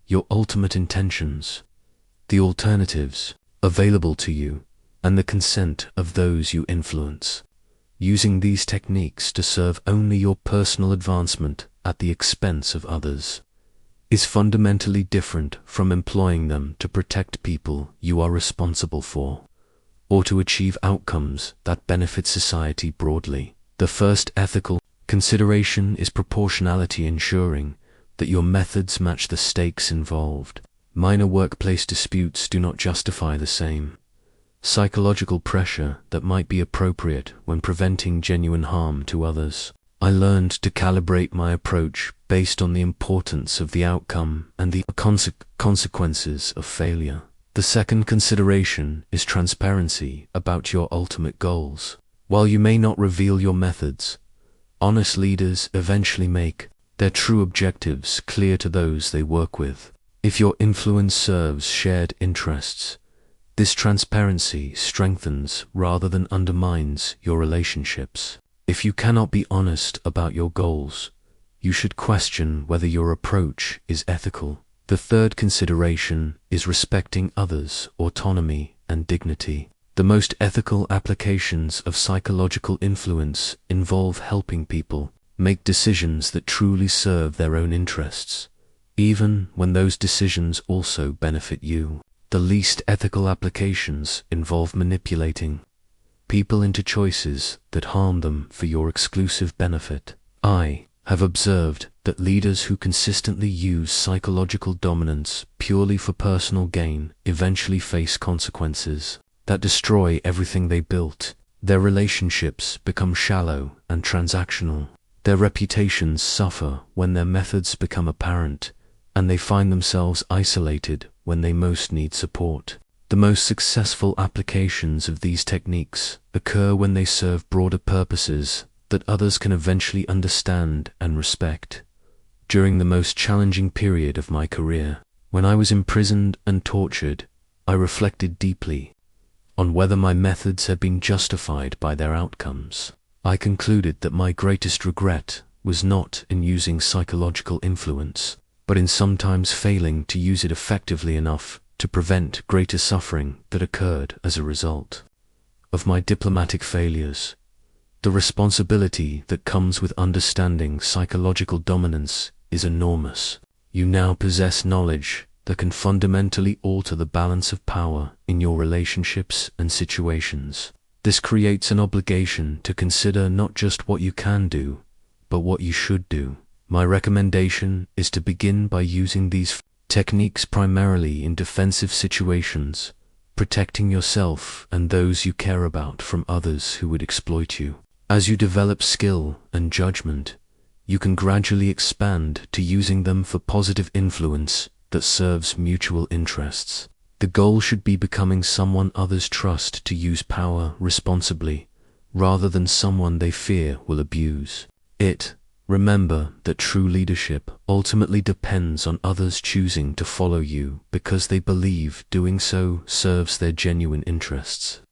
your ultimate intentions, the alternatives available to you, and the consent of those you influence. Using these techniques to serve only your personal advancement at the expense of others is fundamentally different from employing them to protect people you are responsible for. or to achieve outcomes that benefit society broadly. The first ethical consideration is proportionality, ensuring that your methods match the stakes involved. Minor workplace disputes do not justify the same psychological pressure that might be appropriate when preventing genuine harm to others. I learned to calibrate my approach based on the importance of the outcome and the consequences of failure. The second consideration is transparency about your ultimate goals. While you may not reveal your methods, honest leaders eventually make their true objectives clear to those they work with. If your influence serves shared interests, this transparency strengthens rather than undermines your relationships. If you cannot be honest about your goals, you should question whether your approach is ethical. The third consideration is respecting others' autonomy and dignity. The most ethical applications of psychological influence involve helping people make decisions that truly serve their own interests, even when those decisions also benefit you. The least ethical applications involve manipulating people into choices that harm them for your exclusive benefit. I have observed that leaders who consistently use psychological dominance purely for personal gain eventually face consequences that destroy everything they built. Their relationships become shallow and transactional. Their reputations suffer when their methods become apparent, and they find themselves isolated when they most need support. The most successful applications of these techniques occur when they serve broader purposes that others can eventually understand and respect. During the most challenging period of my career, when I was imprisoned and tortured, I reflected deeply on whether my methods had been justified by their outcomes. I concluded that my greatest regret was not in using psychological influence, but in sometimes failing to use it effectively enough to prevent greater suffering that occurred as a result of my diplomatic failures. The responsibility that comes with understanding psychological dominance is enormous. You now possess knowledge that can fundamentally alter the balance of power in your relationships and situations. This creates an obligation to consider not just what you can do, but what you should do. My recommendation is to begin by using these techniques primarily in defensive situations, protecting yourself and those you care about from others who would exploit you. As you develop skill and judgment, you can gradually expand to using them for positive influence that serves mutual interests. The goal should be becoming someone others trust to use power responsibly, rather than someone they fear will abuse it. Remember that true leadership ultimately depends on others choosing to follow you because they believe doing so serves their genuine interests,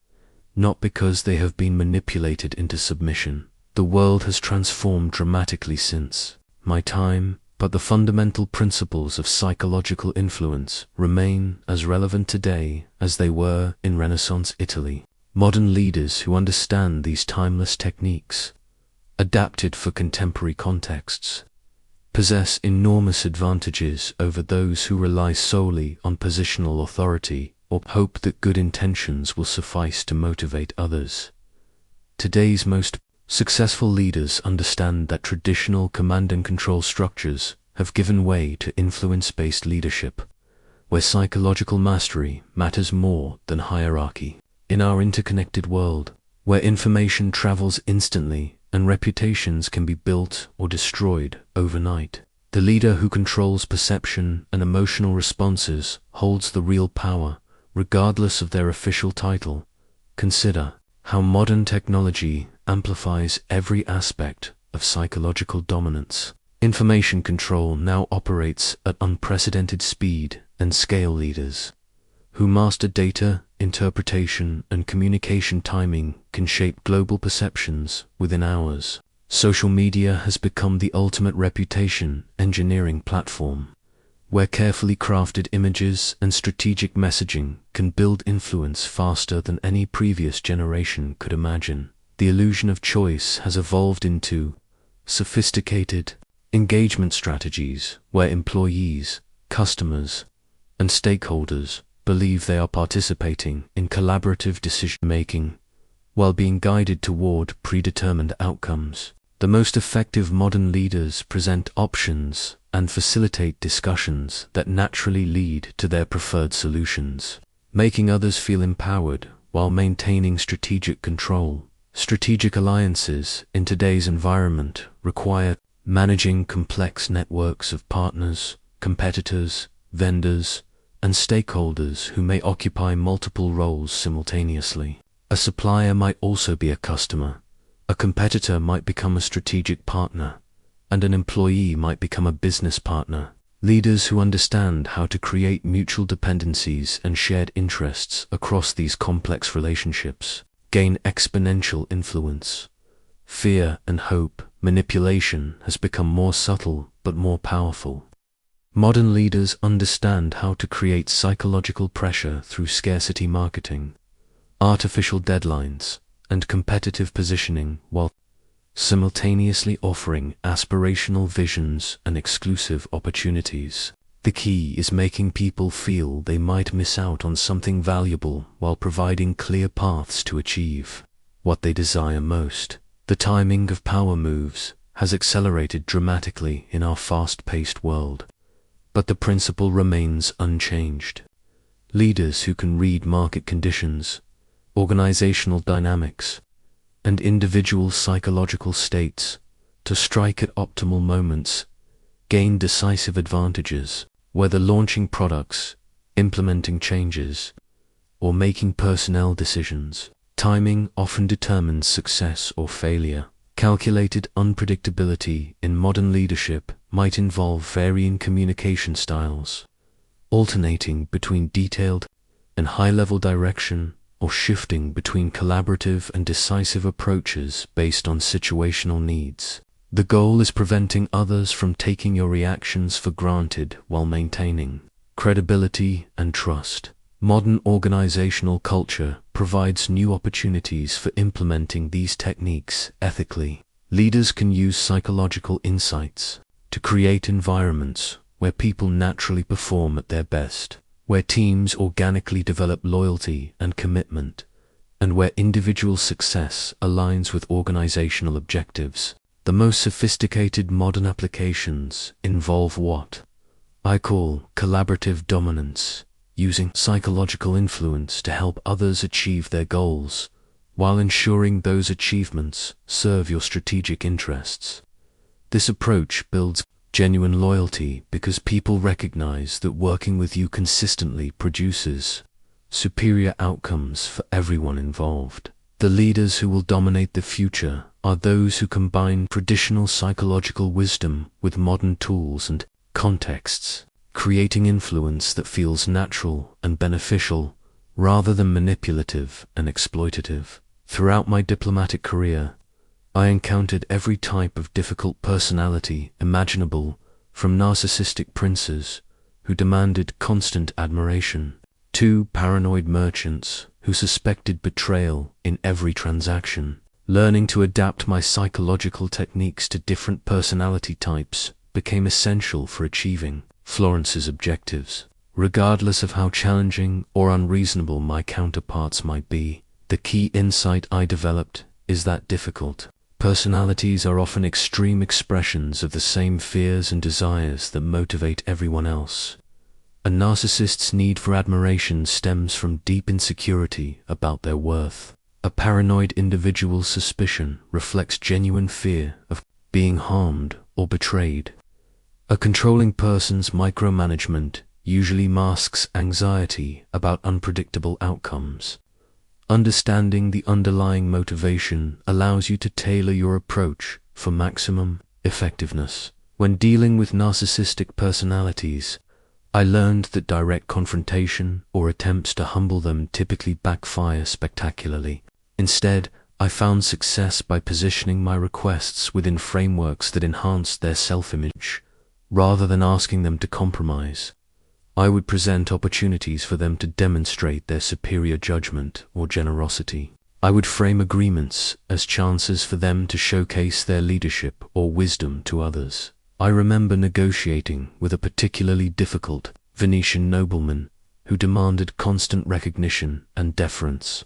not because they have been manipulated into submission. The world has transformed dramatically since my time, but the fundamental principles of psychological influence remain as relevant today as they were in Renaissance Italy. Modern leaders who understand these timeless techniques, adapted for contemporary contexts, possess enormous advantages over those who rely solely on positional authority or hope that good intentions will suffice to motivate others. Today's most successful leaders understand that traditional command and control structures have given way to influence-based leadership, where psychological mastery matters more than hierarchy. In our interconnected world, where information travels instantly and reputations can be built or destroyed overnight, the leader who controls perception and emotional responses holds the real power, regardless of their official title. Consider how modern technology amplifies every aspect of psychological dominance. Information control now operates at unprecedented speed and scale. Leaders who master data, interpretation, and communication timing can shape global perceptions within hours. Social media has become the ultimate reputation engineering platform, where carefully crafted images and strategic messaging can build influence faster than any previous generation could imagine. The illusion of choice has evolved into sophisticated engagement strategies where employees, customers, and stakeholders believe they are participating in collaborative decision-making while being guided toward predetermined outcomes. The most effective modern leaders present options and facilitate discussions that naturally lead to their preferred solutions, making others feel empowered while maintaining strategic control. Strategic alliances in today's environment require managing complex networks of partners, competitors, vendors, and stakeholders who may occupy multiple roles simultaneously. A supplier might also be a customer, a competitor might become a strategic partner, and an employee might become a business partner. Leaders who understand how to create mutual dependencies and shared interests across these complex relationships gain exponential influence. Fear and hope manipulation has become more subtle but more powerful. Modern leaders understand how to create psychological pressure through scarcity marketing, artificial deadlines, and competitive positioning while simultaneously offering aspirational visions and exclusive opportunities. The key is making people feel they might miss out on something valuable while providing clear paths to achieve what they desire most. The timing of power moves has accelerated dramatically in our fast-paced world, but the principle remains unchanged. Leaders who can read market conditions, organizational dynamics, and individual psychological states to strike at optimal moments gain decisive advantages, whether launching products, implementing changes, or making personnel decisions. Timing often determines success or failure. Calculated unpredictability in modern leadership might involve varying communication styles, alternating between detailed and high-level direction, or shifting between collaborative and decisive approaches based on situational needs. The goal is preventing others from taking your reactions for granted while maintaining credibility and trust. Modern organizational culture provides new opportunities for implementing these techniques ethically. Leaders can use psychological insights to create environments where people naturally perform at their best, where teams organically develop loyalty and commitment, and where individual success aligns with organizational objectives. The most sophisticated modern applications involve what I call collaborative dominance, using psychological influence to help others achieve their goals, while ensuring those achievements serve your strategic interests. This approach builds genuine loyalty because people recognize that working with you consistently produces superior outcomes for everyone involved. The leaders who will dominate the future are those who combine traditional psychological wisdom with modern tools and contexts, creating influence that feels natural and beneficial rather than manipulative and exploitative. Throughout my diplomatic career, I encountered every type of difficult personality imaginable, from narcissistic princes who demanded constant admiration, to paranoid merchants who suspected betrayal in every transaction. Learning to adapt my psychological techniques to different personality types became essential for achieving Florence's objectives. Regardless of how challenging or unreasonable my counterparts might be, the key insight I developed is that difficult personalities are often extreme expressions of the same fears and desires that motivate everyone else. A narcissist's need for admiration stems from deep insecurity about their worth. A paranoid individual's suspicion reflects genuine fear of being harmed or betrayed. A controlling person's micromanagement usually masks anxiety about unpredictable outcomes. Understanding the underlying motivation allows you to tailor your approach for maximum effectiveness. When dealing with narcissistic personalities, I learned that direct confrontation or attempts to humble them typically backfire spectacularly. Instead, I found success by positioning my requests within frameworks that enhanced their self-image, rather than asking them to compromise. I would present opportunities for them to demonstrate their superior judgment or generosity. I would frame agreements as chances for them to showcase their leadership or wisdom to others. I remember negotiating with a particularly difficult Venetian nobleman who who demanded constant recognition and deference.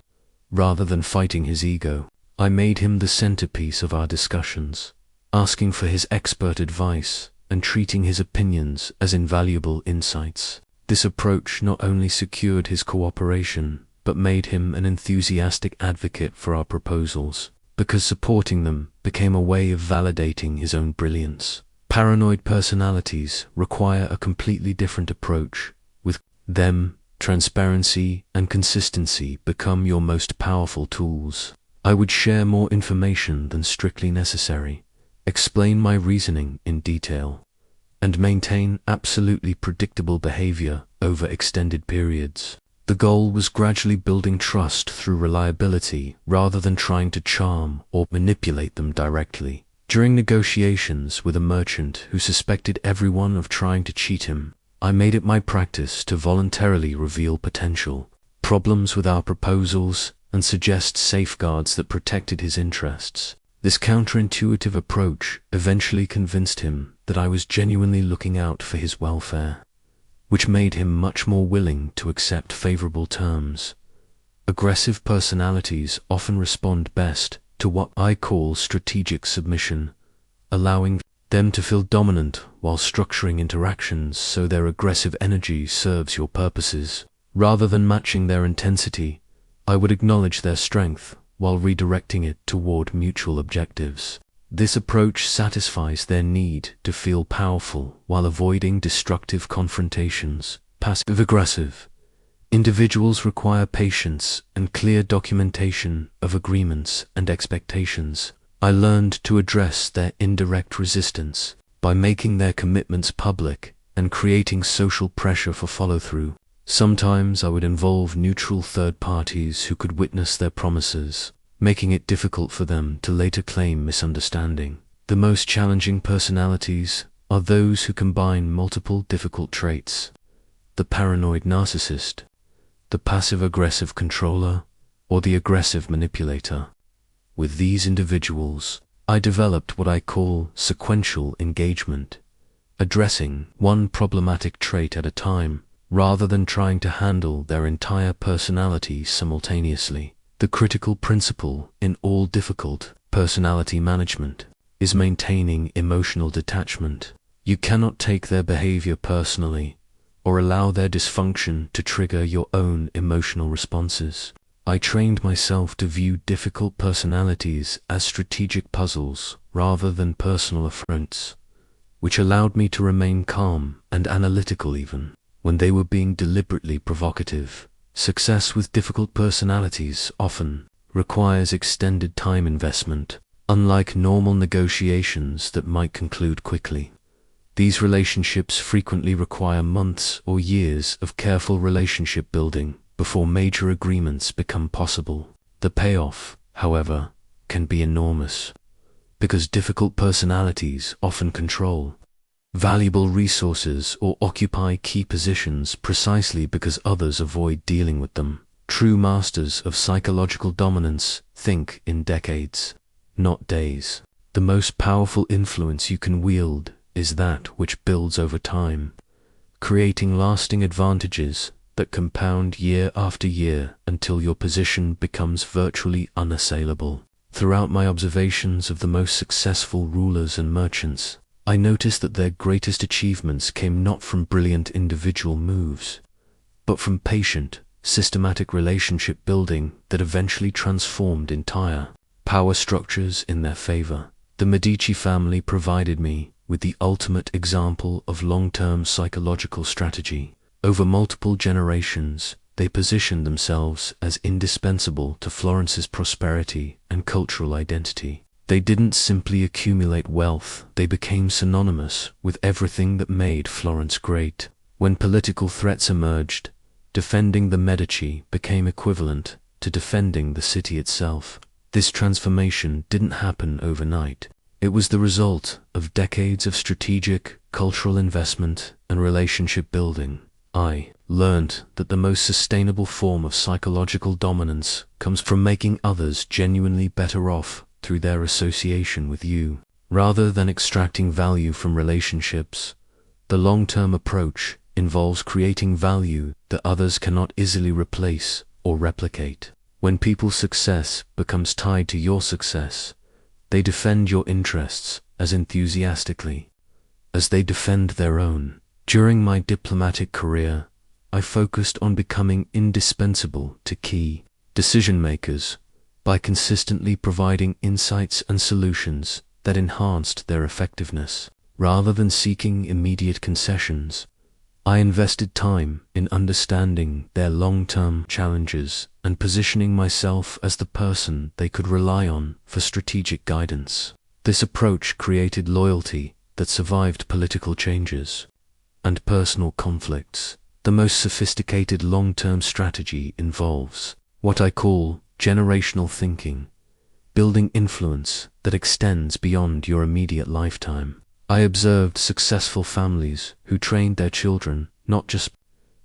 Rather than fighting his ego, I made him the centerpiece of our discussions, asking for his expert advice and treating his opinions as invaluable insights. This approach not only secured his cooperation, but made him an enthusiastic advocate for our proposals, because supporting them became a way of validating his own brilliance. Paranoid personalities require a completely different approach. With them, transparency and consistency become your most powerful tools. I would share more information than strictly necessary, explain my reasoning in detail, and maintain absolutely predictable behavior over extended periods. The goal was gradually building trust through reliability rather than trying to charm or manipulate them directly. During negotiations with a merchant who suspected everyone of trying to cheat him, I made it my practice to voluntarily reveal potential problems with our proposals and suggest safeguards that protected his interests. This counterintuitive approach eventually convinced him that I was genuinely looking out for his welfare, which made him much more willing to accept favorable terms. Aggressive personalities often respond best to what I call strategic submission, allowing them to feel dominant while structuring interactions so their aggressive energy serves your purposes. Rather than matching their intensity, I would acknowledge their strength while redirecting it toward mutual objectives. This approach satisfies their need to feel powerful while avoiding destructive confrontations. Passive-aggressive individuals require patience and clear documentation of agreements and expectations. I learned to address their indirect resistance by making their commitments public and creating social pressure for follow-through. Sometimes I would involve neutral third parties who could witness their promises, making it difficult for them to later claim misunderstanding. The most challenging personalities are those who combine multiple difficult traits: the paranoid narcissist, the passive-aggressive controller, or the aggressive manipulator. With these individuals, I developed what I call sequential engagement, addressing one problematic trait at a time, rather than trying to handle their entire personality simultaneously. The critical principle in all difficult personality management is maintaining emotional detachment. You cannot take their behavior personally or allow their dysfunction to trigger your own emotional responses. I trained myself to view difficult personalities as strategic puzzles rather than personal affronts, which allowed me to remain calm and analytical even when they were being deliberately provocative. Success with difficult personalities often requires extended time investment, unlike normal negotiations that might conclude quickly. These relationships frequently require months or years of careful relationship building before major agreements become possible. The payoff, however, can be enormous, because difficult personalities often control valuable resources or occupy key positions precisely because others avoid dealing with them. True masters of psychological dominance think in decades, not days. The most powerful influence you can wield is that which builds over time, creating lasting advantages that compound year after year until your position becomes virtually unassailable. Throughout my observations of the most successful rulers and merchants, I noticed that their greatest achievements came not from brilliant individual moves, but from patient, systematic relationship building that eventually transformed entire power structures in their favor. The Medici family provided me with the ultimate example of long-term psychological strategy. Over multiple generations, they positioned themselves as indispensable to Florence's prosperity and cultural identity. They didn't simply accumulate wealth, they became synonymous with everything that made Florence great. When political threats emerged, defending the Medici became equivalent to defending the city itself. This transformation didn't happen overnight. It was the result of decades of strategic, cultural investment and relationship building. I learned that the most sustainable form of psychological dominance comes from making others genuinely better off through their association with you. Rather than extracting value from relationships, the long-term approach involves creating value that others cannot easily replace or replicate. When people's success becomes tied to your success, they defend your interests as enthusiastically as they defend their own. During my diplomatic career, I focused on becoming indispensable to key decision makers by consistently providing insights and solutions that enhanced their effectiveness. Rather than seeking immediate concessions, I invested time in understanding their long-term challenges and positioning myself as the person they could rely on for strategic guidance. This approach created loyalty that survived political changes and personal conflicts. The most sophisticated long-term strategy involves what I call generational thinking, building influence that extends beyond your immediate lifetime. I observed successful families who trained their children not just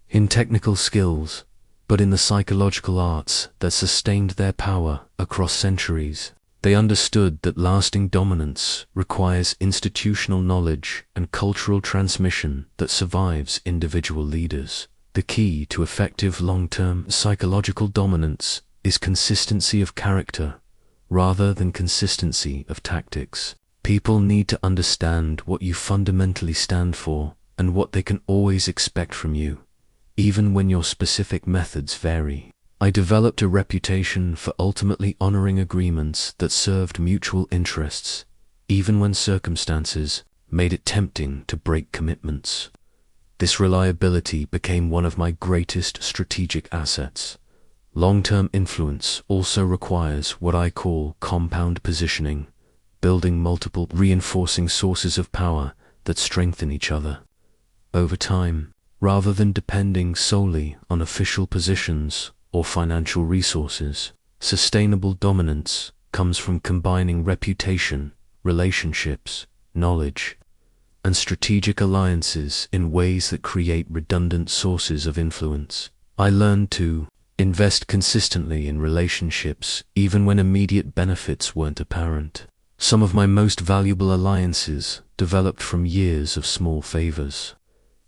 in technical skills, but in the psychological arts that sustained their power across centuries. They understood that lasting dominance requires institutional knowledge and cultural transmission that survives individual leaders. The key to effective long-term psychological dominance is consistency of character rather than consistency of tactics. People need to understand what you fundamentally stand for and what they can always expect from you, even when your specific methods vary. I developed a reputation for ultimately honoring agreements that served mutual interests, even when circumstances made it tempting to break commitments. This reliability became one of my greatest strategic assets. Long-term influence also requires what I call compound positioning, building multiple reinforcing sources of power that strengthen each other over time, rather than depending solely on official positions or financial resources. Sustainable dominance comes from combining reputation, relationships, knowledge, and strategic alliances in ways that create redundant sources of influence. I learned to invest consistently in relationships even when immediate benefits weren't apparent. Some of my most valuable alliances developed from years of small favors,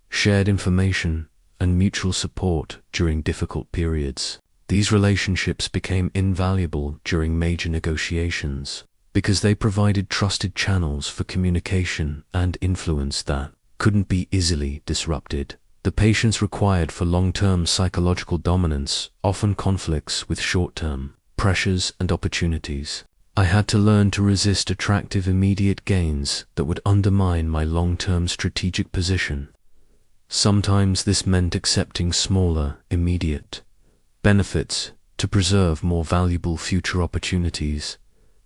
shared information, and mutual support during difficult periods. These relationships became invaluable during major negotiations because they provided trusted channels for communication and influence that couldn't be easily disrupted. The patience required for long-term psychological dominance often conflicts with short-term pressures and opportunities. I had to learn to resist attractive immediate gains that would undermine my long-term strategic position. Sometimes this meant accepting smaller, immediate benefits to preserve more valuable future opportunities.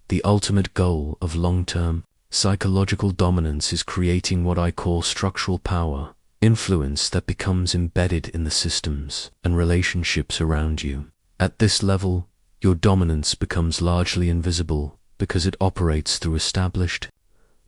The ultimate goal of long-term psychological dominance is creating what I call structural power, influence that becomes embedded in the systems and relationships around you. At this level, your dominance becomes largely invisible because it operates through established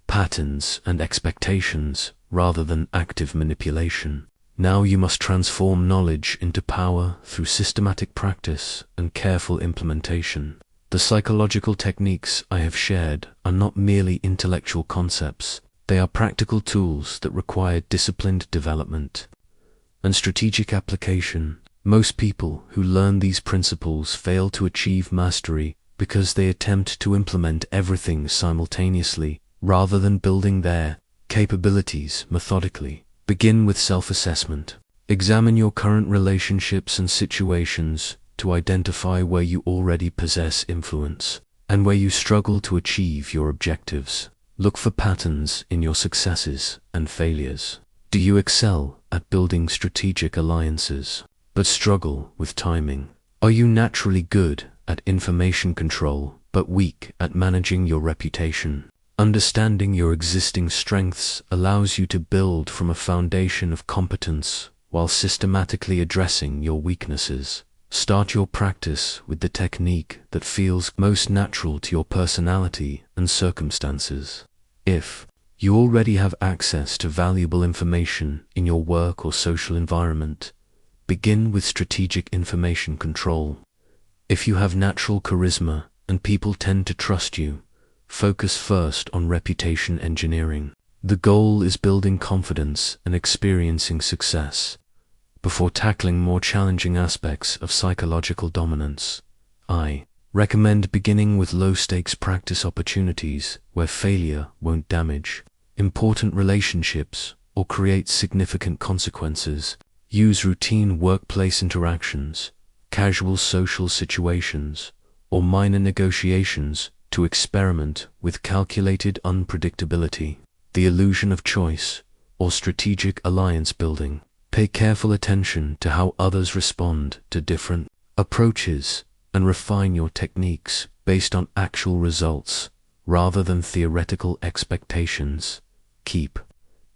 patterns and expectations rather than active manipulation. Now you must transform knowledge into power through systematic practice and careful implementation. The psychological techniques I have shared are not merely intellectual concepts. They are practical tools that require disciplined development and strategic application. Most people who learn these principles fail to achieve mastery because they attempt to implement everything simultaneously rather than building their capabilities methodically. Begin with self-assessment. Examine your current relationships and situations to identify where you already possess influence and where you struggle to achieve your objectives. Look for patterns in your successes and failures. Do you excel at building strategic alliances, but struggle with timing? Are you naturally good at information control, but weak at managing your reputation? Understanding your existing strengths allows you to build from a foundation of competence while systematically addressing your weaknesses. Start your practice with the technique that feels most natural to your personality and circumstances. If you already have access to valuable information in your work or social environment, begin with strategic information control. If you have natural charisma and people tend to trust you, focus first on reputation engineering. The goal is building confidence and experiencing success. Before tackling more challenging aspects of psychological dominance, I recommend beginning with low-stakes practice opportunities where failure won't damage important relationships or create significant consequences. Use routine workplace interactions, casual social situations, or minor negotiations to experiment with calculated unpredictability. The illusion of choice, or strategic alliance building. Pay careful attention to how others respond to different approaches and refine your techniques based on actual results rather than theoretical expectations. Keep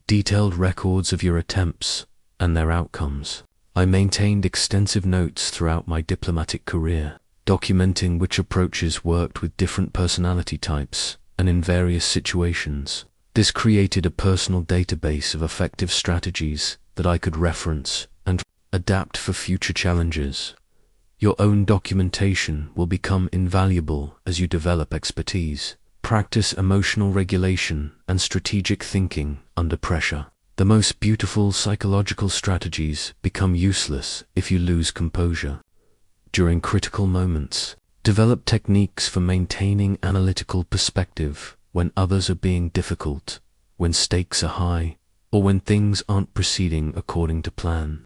detailed records of your attempts and their outcomes. I maintained extensive notes throughout my diplomatic career, documenting which approaches worked with different personality types and in various situations. This created a personal database of effective strategies that I could reference and adapt for future challenges. Your own documentation will become invaluable as you develop expertise. Practice emotional regulation and strategic thinking under pressure. The most beautiful psychological strategies become useless if you lose composure. During critical moments, develop techniques for maintaining analytical perspective when others are being difficult, when stakes are high, or when things aren't proceeding according to plan.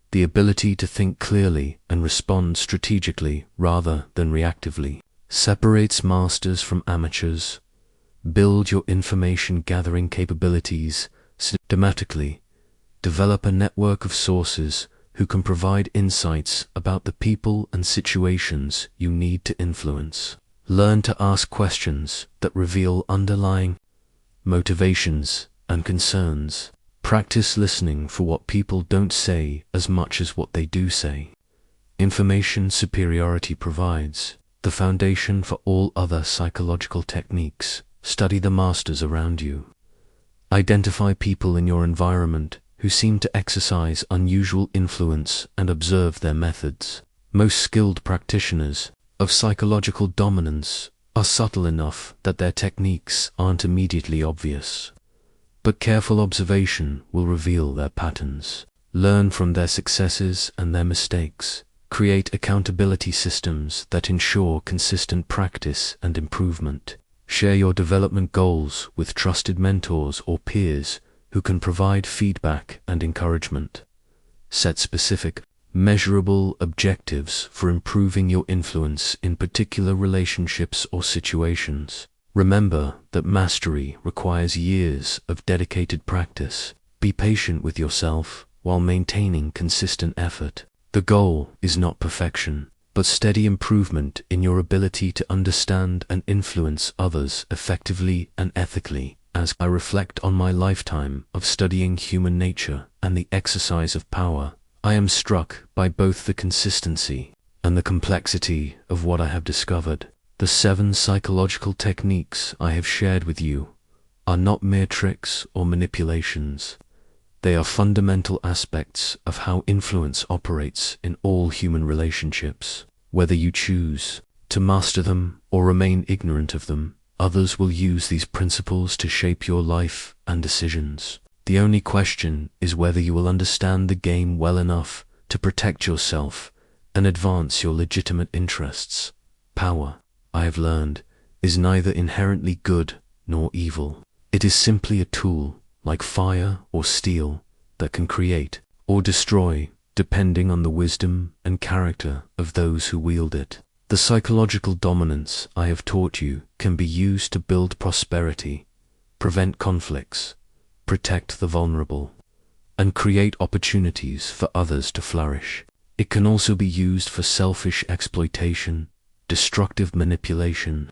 The ability to think clearly and respond strategically rather than reactively separates masters from amateurs. Build your information gathering capabilities systematically. Develop a network of sources who can provide insights about the people and situations you need to influence. Learn to ask questions that reveal underlying motivations and concerns. Practice listening for what people don't say as much as what they do say. Information superiority provides the foundation for all other psychological techniques. Study the masters around you. Identify people in your environment who seem to exercise unusual influence and observe their methods. Most skilled practitioners of psychological dominance are subtle enough that their techniques aren't immediately obvious, but careful observation will reveal their patterns. Learn from their successes and their mistakes. Create accountability systems that ensure consistent practice and improvement. Share your development goals with trusted mentors or peers who can provide feedback and encouragement. Set specific, measurable objectives for improving your influence in particular relationships or situations. Remember that mastery requires years of dedicated practice. Be patient with yourself while maintaining consistent effort. The goal is not perfection, but steady improvement in your ability to understand and influence others effectively and ethically. As I reflect on my lifetime of studying human nature and the exercise of power, I am struck by both the consistency and the complexity of what I have discovered. The 7 psychological techniques I have shared with you are not mere tricks or manipulations. They are fundamental aspects of how influence operates in all human relationships. Whether you choose to master them or remain ignorant of them, others will use these principles to shape your life and decisions. The only question is whether you will understand the game well enough to protect yourself and advance your legitimate interests. Power, I have learned, is neither inherently good nor evil. It is simply a tool, like fire or steel, that can create or destroy depending on the wisdom and character of those who wield it. The psychological dominance I have taught you can be used to build prosperity, prevent conflicts, protect the vulnerable, and create opportunities for others to flourish. It can also be used for selfish exploitation, destructive manipulation,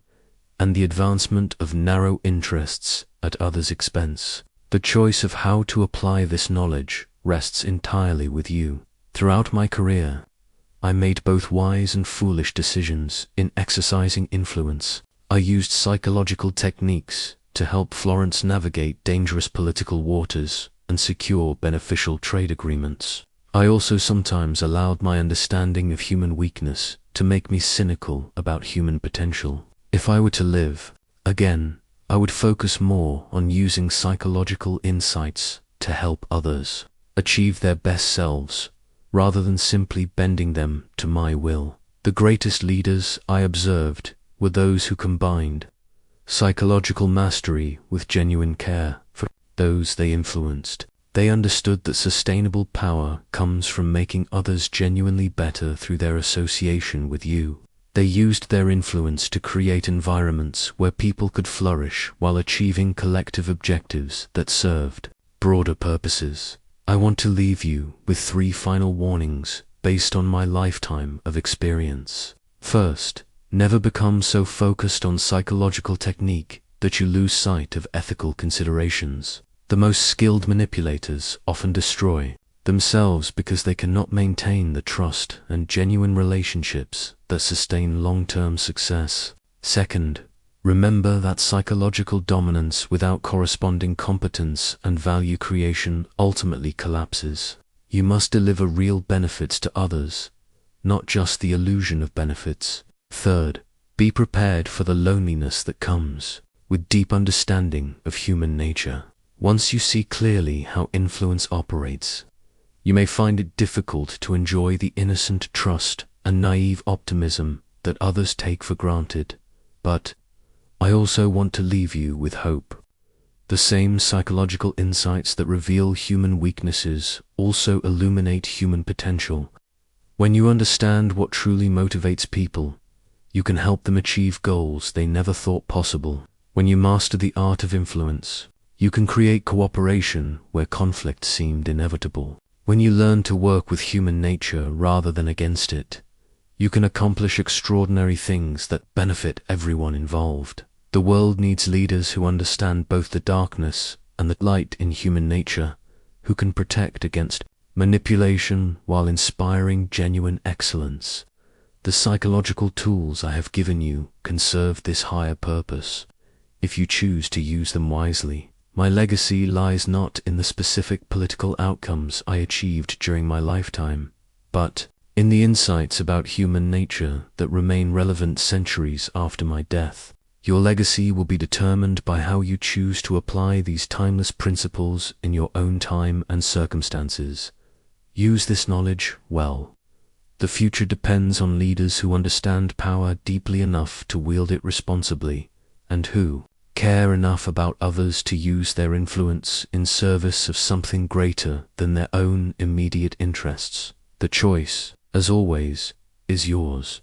and the advancement of narrow interests at others' expense. The choice of how to apply this knowledge rests entirely with you. Throughout my career, I made both wise and foolish decisions in exercising influence. I used psychological techniques to help Florence navigate dangerous political waters and secure beneficial trade agreements. I also sometimes allowed my understanding of human weakness to make me cynical about human potential. If I were to live again, I would focus more on using psychological insights to help others achieve their best selves, rather than simply bending them to my will. The greatest leaders I observed were those who combined psychological mastery with genuine care for those they influenced. They understood that sustainable power comes from making others genuinely better through their association with you. They used their influence to create environments where people could flourish while achieving collective objectives that served broader purposes. I want to leave you with 3 final warnings based on my lifetime of experience. First, never become so focused on psychological technique that you lose sight of ethical considerations. The most skilled manipulators often destroy themselves because they cannot maintain the trust and genuine relationships that sustain long-term success. Second, remember that psychological dominance without corresponding competence and value creation ultimately collapses. You must deliver real benefits to others, not just the illusion of benefits. Third, be prepared for the loneliness that comes with deep understanding of human nature. Once you see clearly how influence operates, you may find it difficult to enjoy the innocent trust and naive optimism that others take for granted. But I also want to leave you with hope. The same psychological insights that reveal human weaknesses also illuminate human potential. When you understand what truly motivates people, you can help them achieve goals they never thought possible. When you master the art of influence, you can create cooperation where conflict seemed inevitable. When you learn to work with human nature rather than against it, you can accomplish extraordinary things that benefit everyone involved. The world needs leaders who understand both the darkness and the light in human nature, who can protect against manipulation while inspiring genuine excellence. The psychological tools I have given you can serve this higher purpose, if you choose to use them wisely. My legacy lies not in the specific political outcomes I achieved during my lifetime, but in the insights about human nature that remain relevant centuries after my death. Your legacy will be determined by how you choose to apply these timeless principles in your own time and circumstances. Use this knowledge well. The future depends on leaders who understand power deeply enough to wield it responsibly, and who care enough about others to use their influence in service of something greater than their own immediate interests. The choice, as always, is yours.